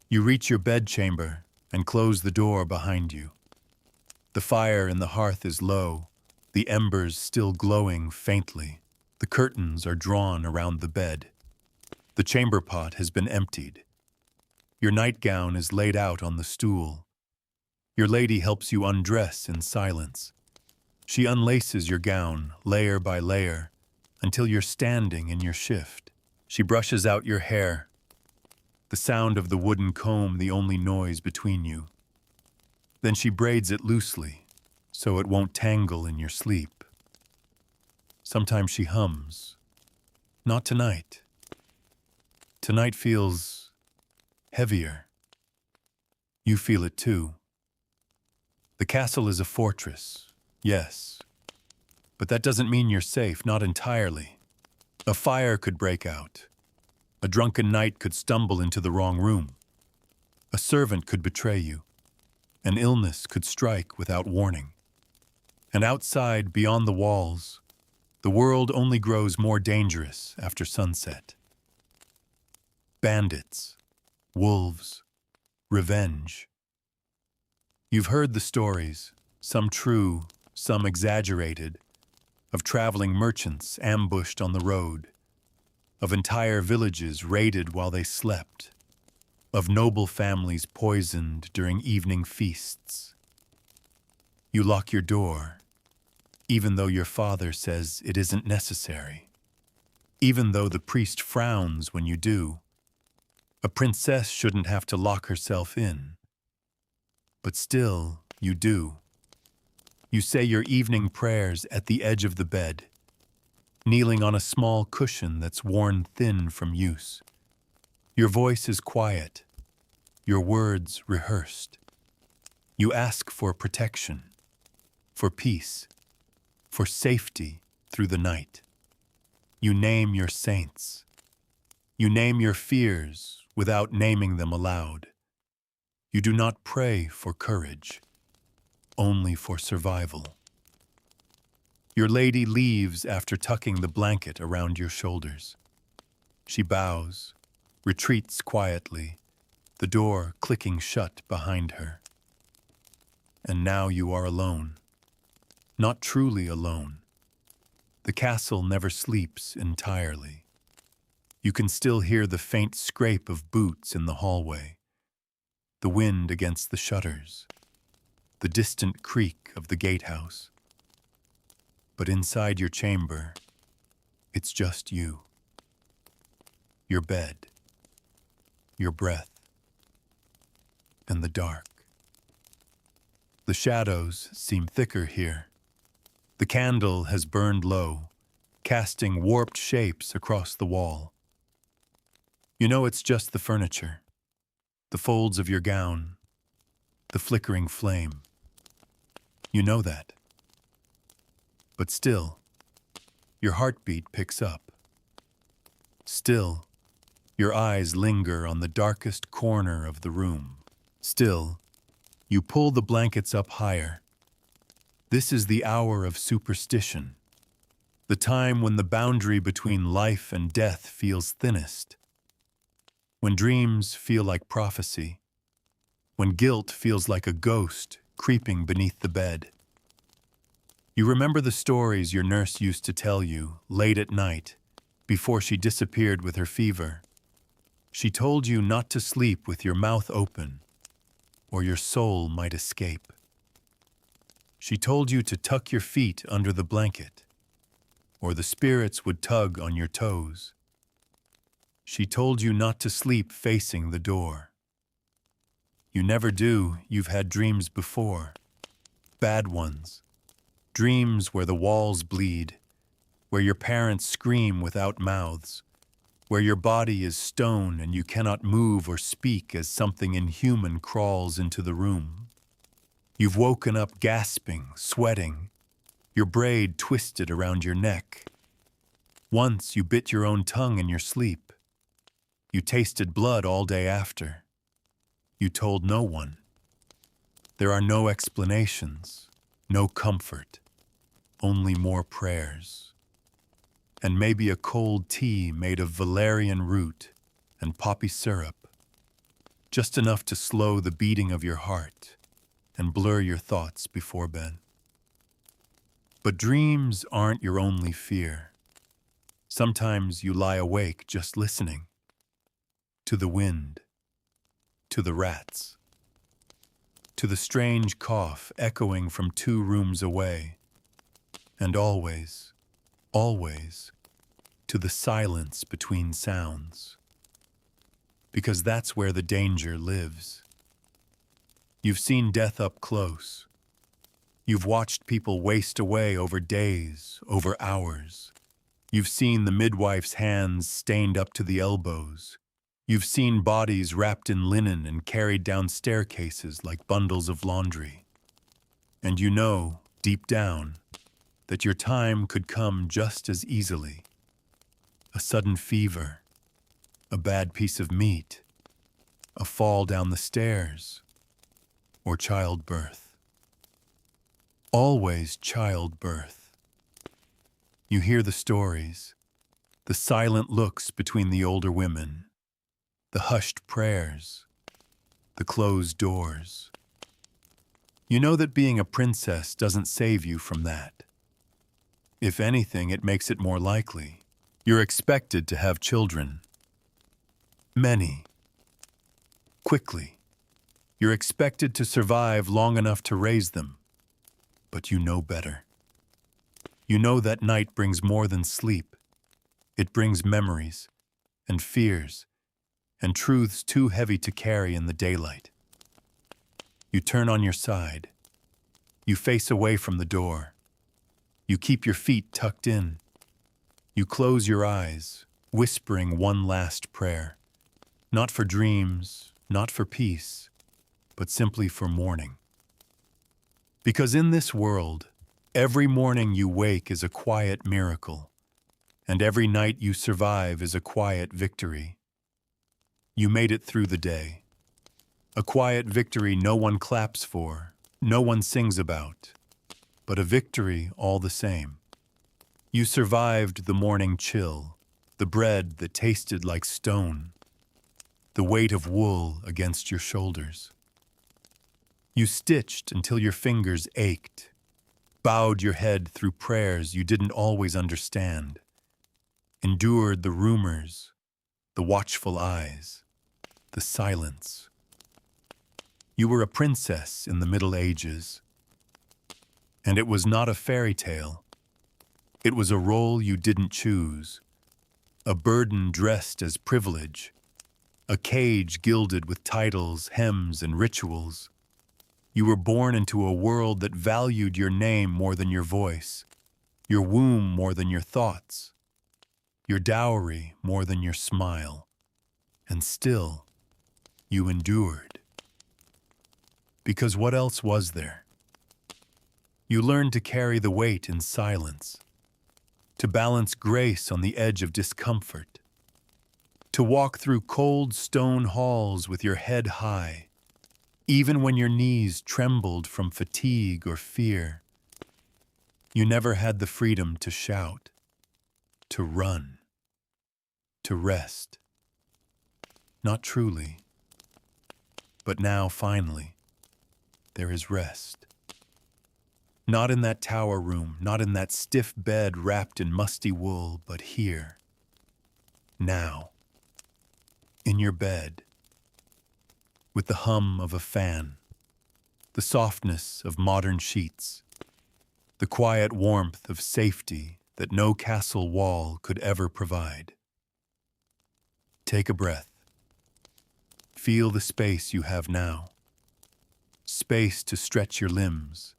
You reach your bedchamber and close the door behind you. The fire in the hearth is low, the embers still glowing faintly. The curtains are drawn around the bed. The chamber pot has been emptied. Your nightgown is laid out on the stool. Your lady helps you undress in silence. She unlaces your gown, layer by layer, until you're standing in your shift. She brushes out your hair, the sound of the wooden comb the only noise between you. Then she braids it loosely, so it won't tangle in your sleep. Sometimes she hums. Not tonight. Tonight feels heavier. You feel it too. The castle is a fortress, yes, but that doesn't mean you're safe, not entirely. A fire could break out. A drunken knight could stumble into the wrong room. A servant could betray you. An illness could strike without warning. And outside, beyond the walls, the world only grows more dangerous after sunset. Bandits, wolves, revenge. You've heard the stories, some true, some exaggerated, of traveling merchants ambushed on the road, of entire villages raided while they slept, of noble families poisoned during evening feasts. You lock your door, even though your father says it isn't necessary, even though the priest frowns when you do. A princess shouldn't have to lock herself in. But still, you do. You say your evening prayers at the edge of the bed, kneeling on a small cushion that's worn thin from use. Your voice is quiet, your words rehearsed. You ask for protection, for peace, for safety through the night. You name your saints. You name your fears without naming them aloud. You do not pray for courage, only for survival. Your lady leaves after tucking the blanket around your shoulders. She bows, retreats quietly, the door clicking shut behind her. And now you are alone. Not truly alone. The castle never sleeps entirely. You can still hear the faint scrape of boots in the hallway, the wind against the shutters, the distant creak of the gatehouse. But inside your chamber, it's just you. Your bed, your breath, and the dark. The shadows seem thicker here. The candle has burned low, casting warped shapes across the wall. You know it's just the furniture, the folds of your gown, the flickering flame. You know that. But still, your heartbeat picks up. Still, your eyes linger on the darkest corner of the room. Still, you pull the blankets up higher. This is the hour of superstition, the time when the boundary between life and death feels thinnest, when dreams feel like prophecy, when guilt feels like a ghost creeping beneath the bed. You remember the stories your nurse used to tell you late at night before she disappeared with her fever. She told you not to sleep with your mouth open, or your soul might escape. She told you to tuck your feet under the blanket, or the spirits would tug on your toes. She told you not to sleep facing the door. You never do. You've had dreams before. Bad ones. Dreams where the walls bleed, where your parents scream without mouths, where your body is stone and you cannot move or speak as something inhuman crawls into the room. You've woken up gasping, sweating, your braid twisted around your neck. Once you bit your own tongue in your sleep. You tasted blood all day after. You told no one. There are no explanations, no comfort, only more prayers. And maybe a cold tea made of valerian root and poppy syrup, just enough to slow the beating of your heart and blur your thoughts before bed. But dreams aren't your only fear. Sometimes you lie awake just listening to the wind, to the rats, to the strange cough echoing from 2 rooms away, and always, always, to the silence between sounds. Because that's where the danger lives. You've seen death up close. You've watched people waste away over days, over hours. You've seen the midwife's hands stained up to the elbows. You've seen bodies wrapped in linen and carried down staircases like bundles of laundry. And you know, deep down, that your time could come just as easily. A sudden fever, a bad piece of meat, a fall down the stairs, or childbirth. Always childbirth. You hear the stories, the silent looks between the older women, the hushed prayers, the closed doors. You know that being a princess doesn't save you from that. If anything, it makes it more likely. You're expected to have children. Many. Quickly. You're expected to survive long enough to raise them. But you know better. You know that night brings more than sleep. It brings memories and fears and truths too heavy to carry in the daylight. You turn on your side. You face away from the door. You keep your feet tucked in. You close your eyes, whispering one last prayer. Not for dreams, not for peace, but simply for morning. Because in this world, every morning you wake is a quiet miracle, and every night you survive is a quiet victory. You made it through the day. A quiet victory no one claps for, no one sings about, but a victory all the same. You survived the morning chill, the bread that tasted like stone, the weight of wool against your shoulders. You stitched until your fingers ached, bowed your head through prayers you didn't always understand, endured the rumors, the watchful eyes, the silence. You were a princess in the Middle Ages, and it was not a fairy tale. It was a role you didn't choose, a burden dressed as privilege, a cage gilded with titles, hymns, and rituals. You were born into a world that valued your name more than your voice, your womb more than your thoughts, your dowry more than your smile. And still, you endured. Because what else was there? You learned to carry the weight in silence, to balance grace on the edge of discomfort, to walk through cold stone halls with your head high, even when your knees trembled from fatigue or fear. You never had the freedom to shout, to run, to rest. Not truly. But now, finally, there is rest. Not in that tower room, not in that stiff bed wrapped in musty wool, but here, now, in your bed, with the hum of a fan, the softness of modern sheets, the quiet warmth of safety that no castle wall could ever provide. Take a breath. Feel the space you have now. Space to stretch your limbs,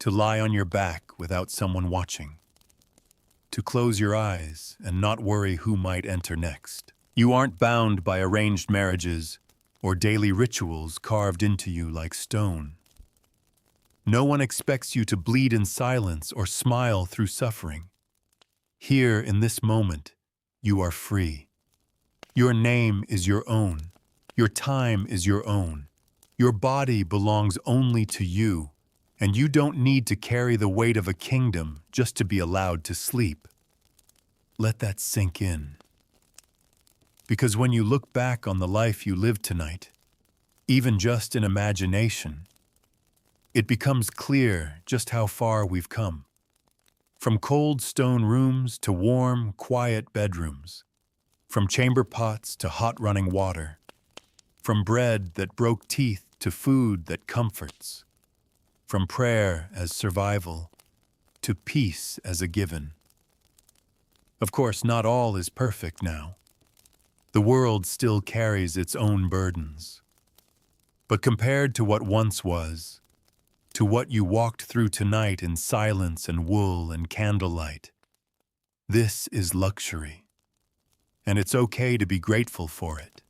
to lie on your back without someone watching, to close your eyes and not worry who might enter next. You aren't bound by arranged marriages or daily rituals carved into you like stone. No one expects you to bleed in silence or smile through suffering. Here, in this moment, you are free. Your name is your own. Your time is your own. Your body belongs only to you, and you don't need to carry the weight of a kingdom just to be allowed to sleep. Let that sink in. Because when you look back on the life you lived tonight, even just in imagination, it becomes clear just how far we've come. From cold stone rooms to warm, quiet bedrooms, from chamber pots to hot running water, from bread that broke teeth to food that comforts, from prayer as survival to peace as a given. Of course, not all is perfect now. The world still carries its own burdens. But compared to what once was, to what you walked through tonight in silence and wool and candlelight, this is luxury. And it's okay to be grateful for it.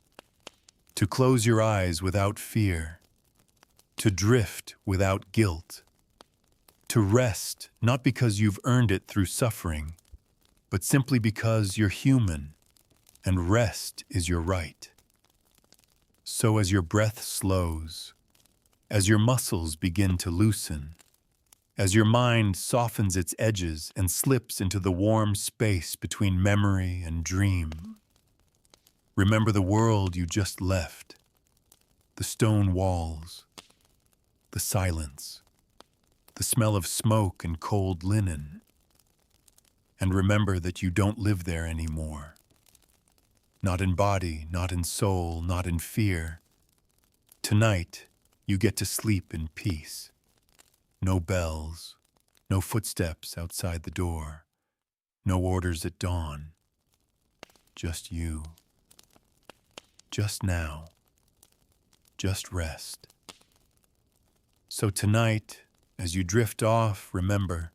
To close your eyes without fear, to drift without guilt, to rest not because you've earned it through suffering, but simply because you're human, and rest is your right. So as your breath slows, as your muscles begin to loosen, as your mind softens its edges and slips into the warm space between memory and dream, remember the world you just left, the stone walls, the silence, the smell of smoke and cold linen. And remember that you don't live there anymore. Not in body, not in soul, not in fear. Tonight, you get to sleep in peace. No bells, no footsteps outside the door, no orders at dawn. Just you. Just now. Just rest. So tonight, as you drift off, remember,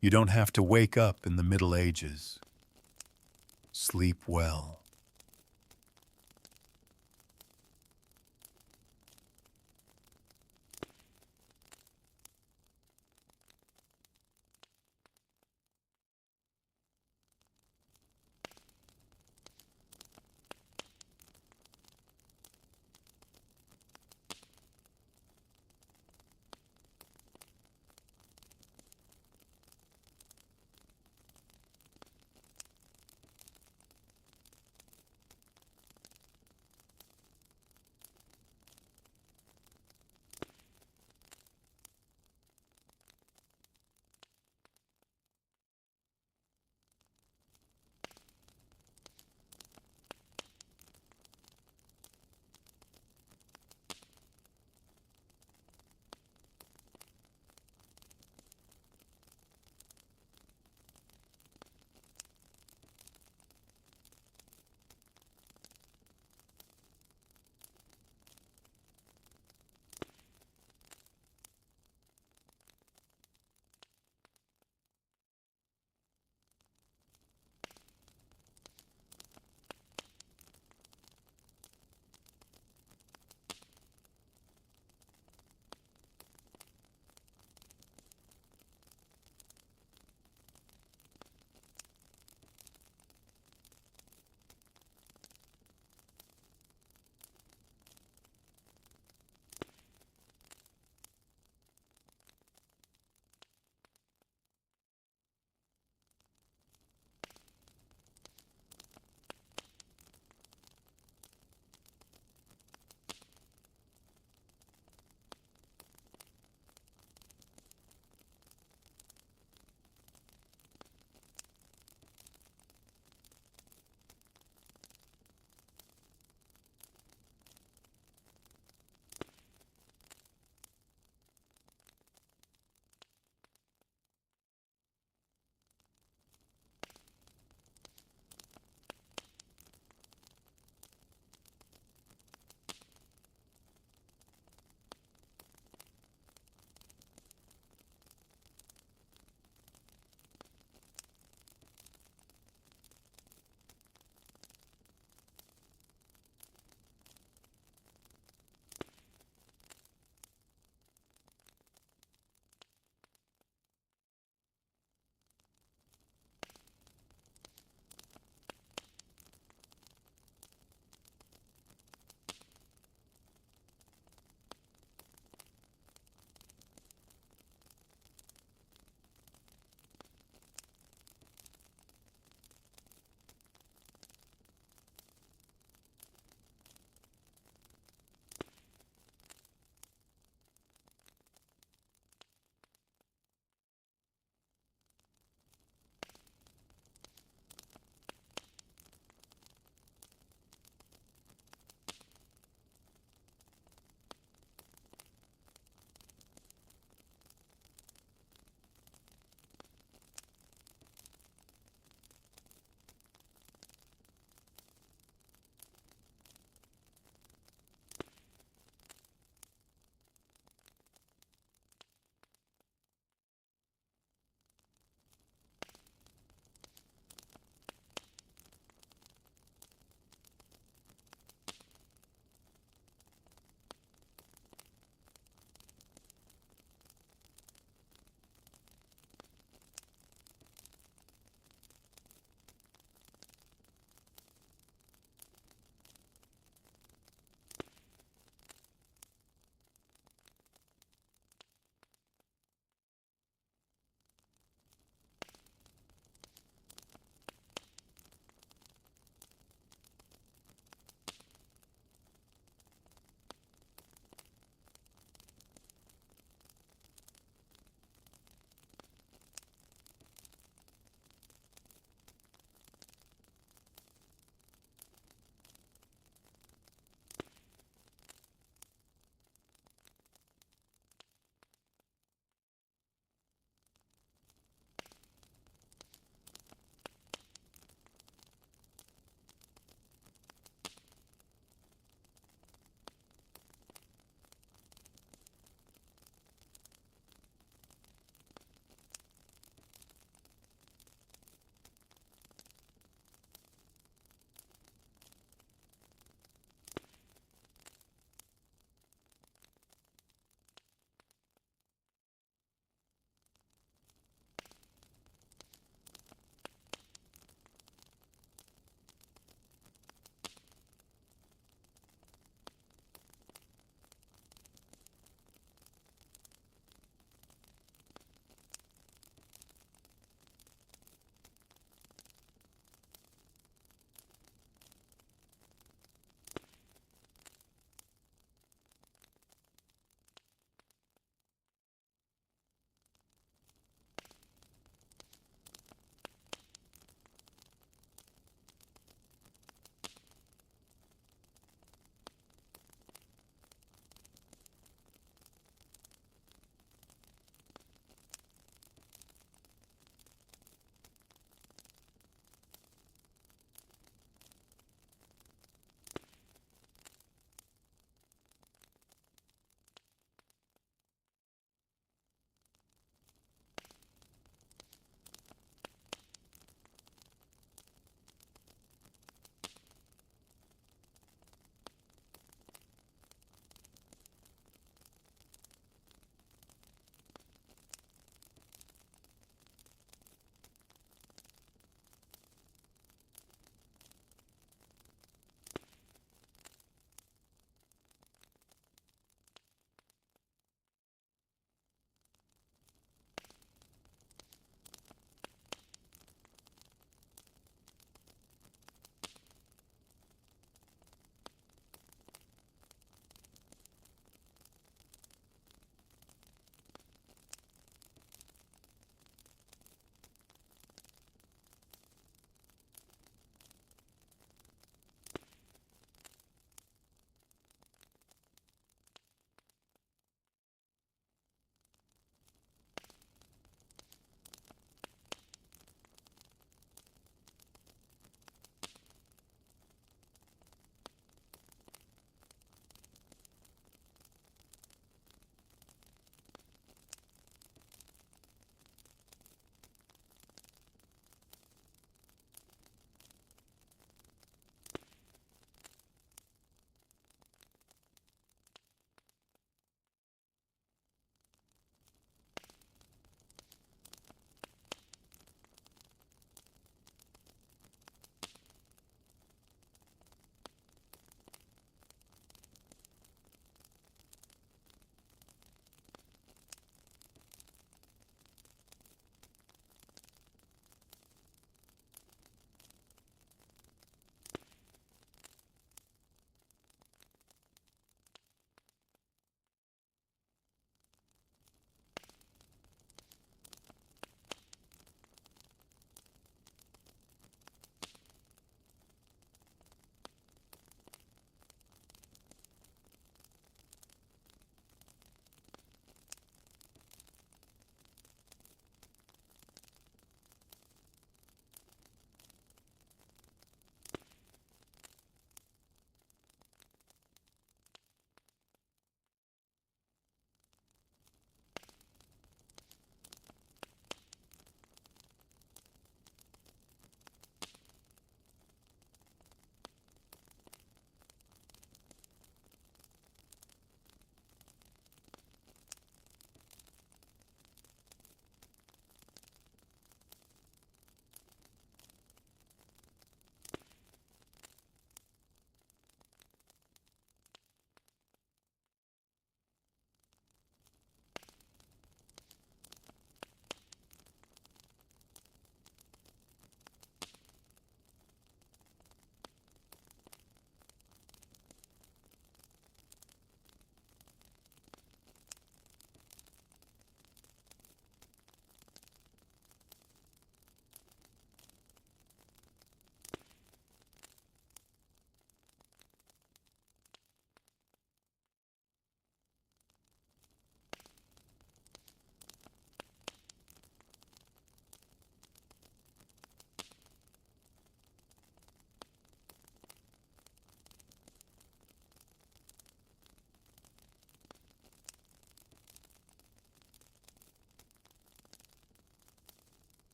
you don't have to wake up in the Middle Ages. Sleep well.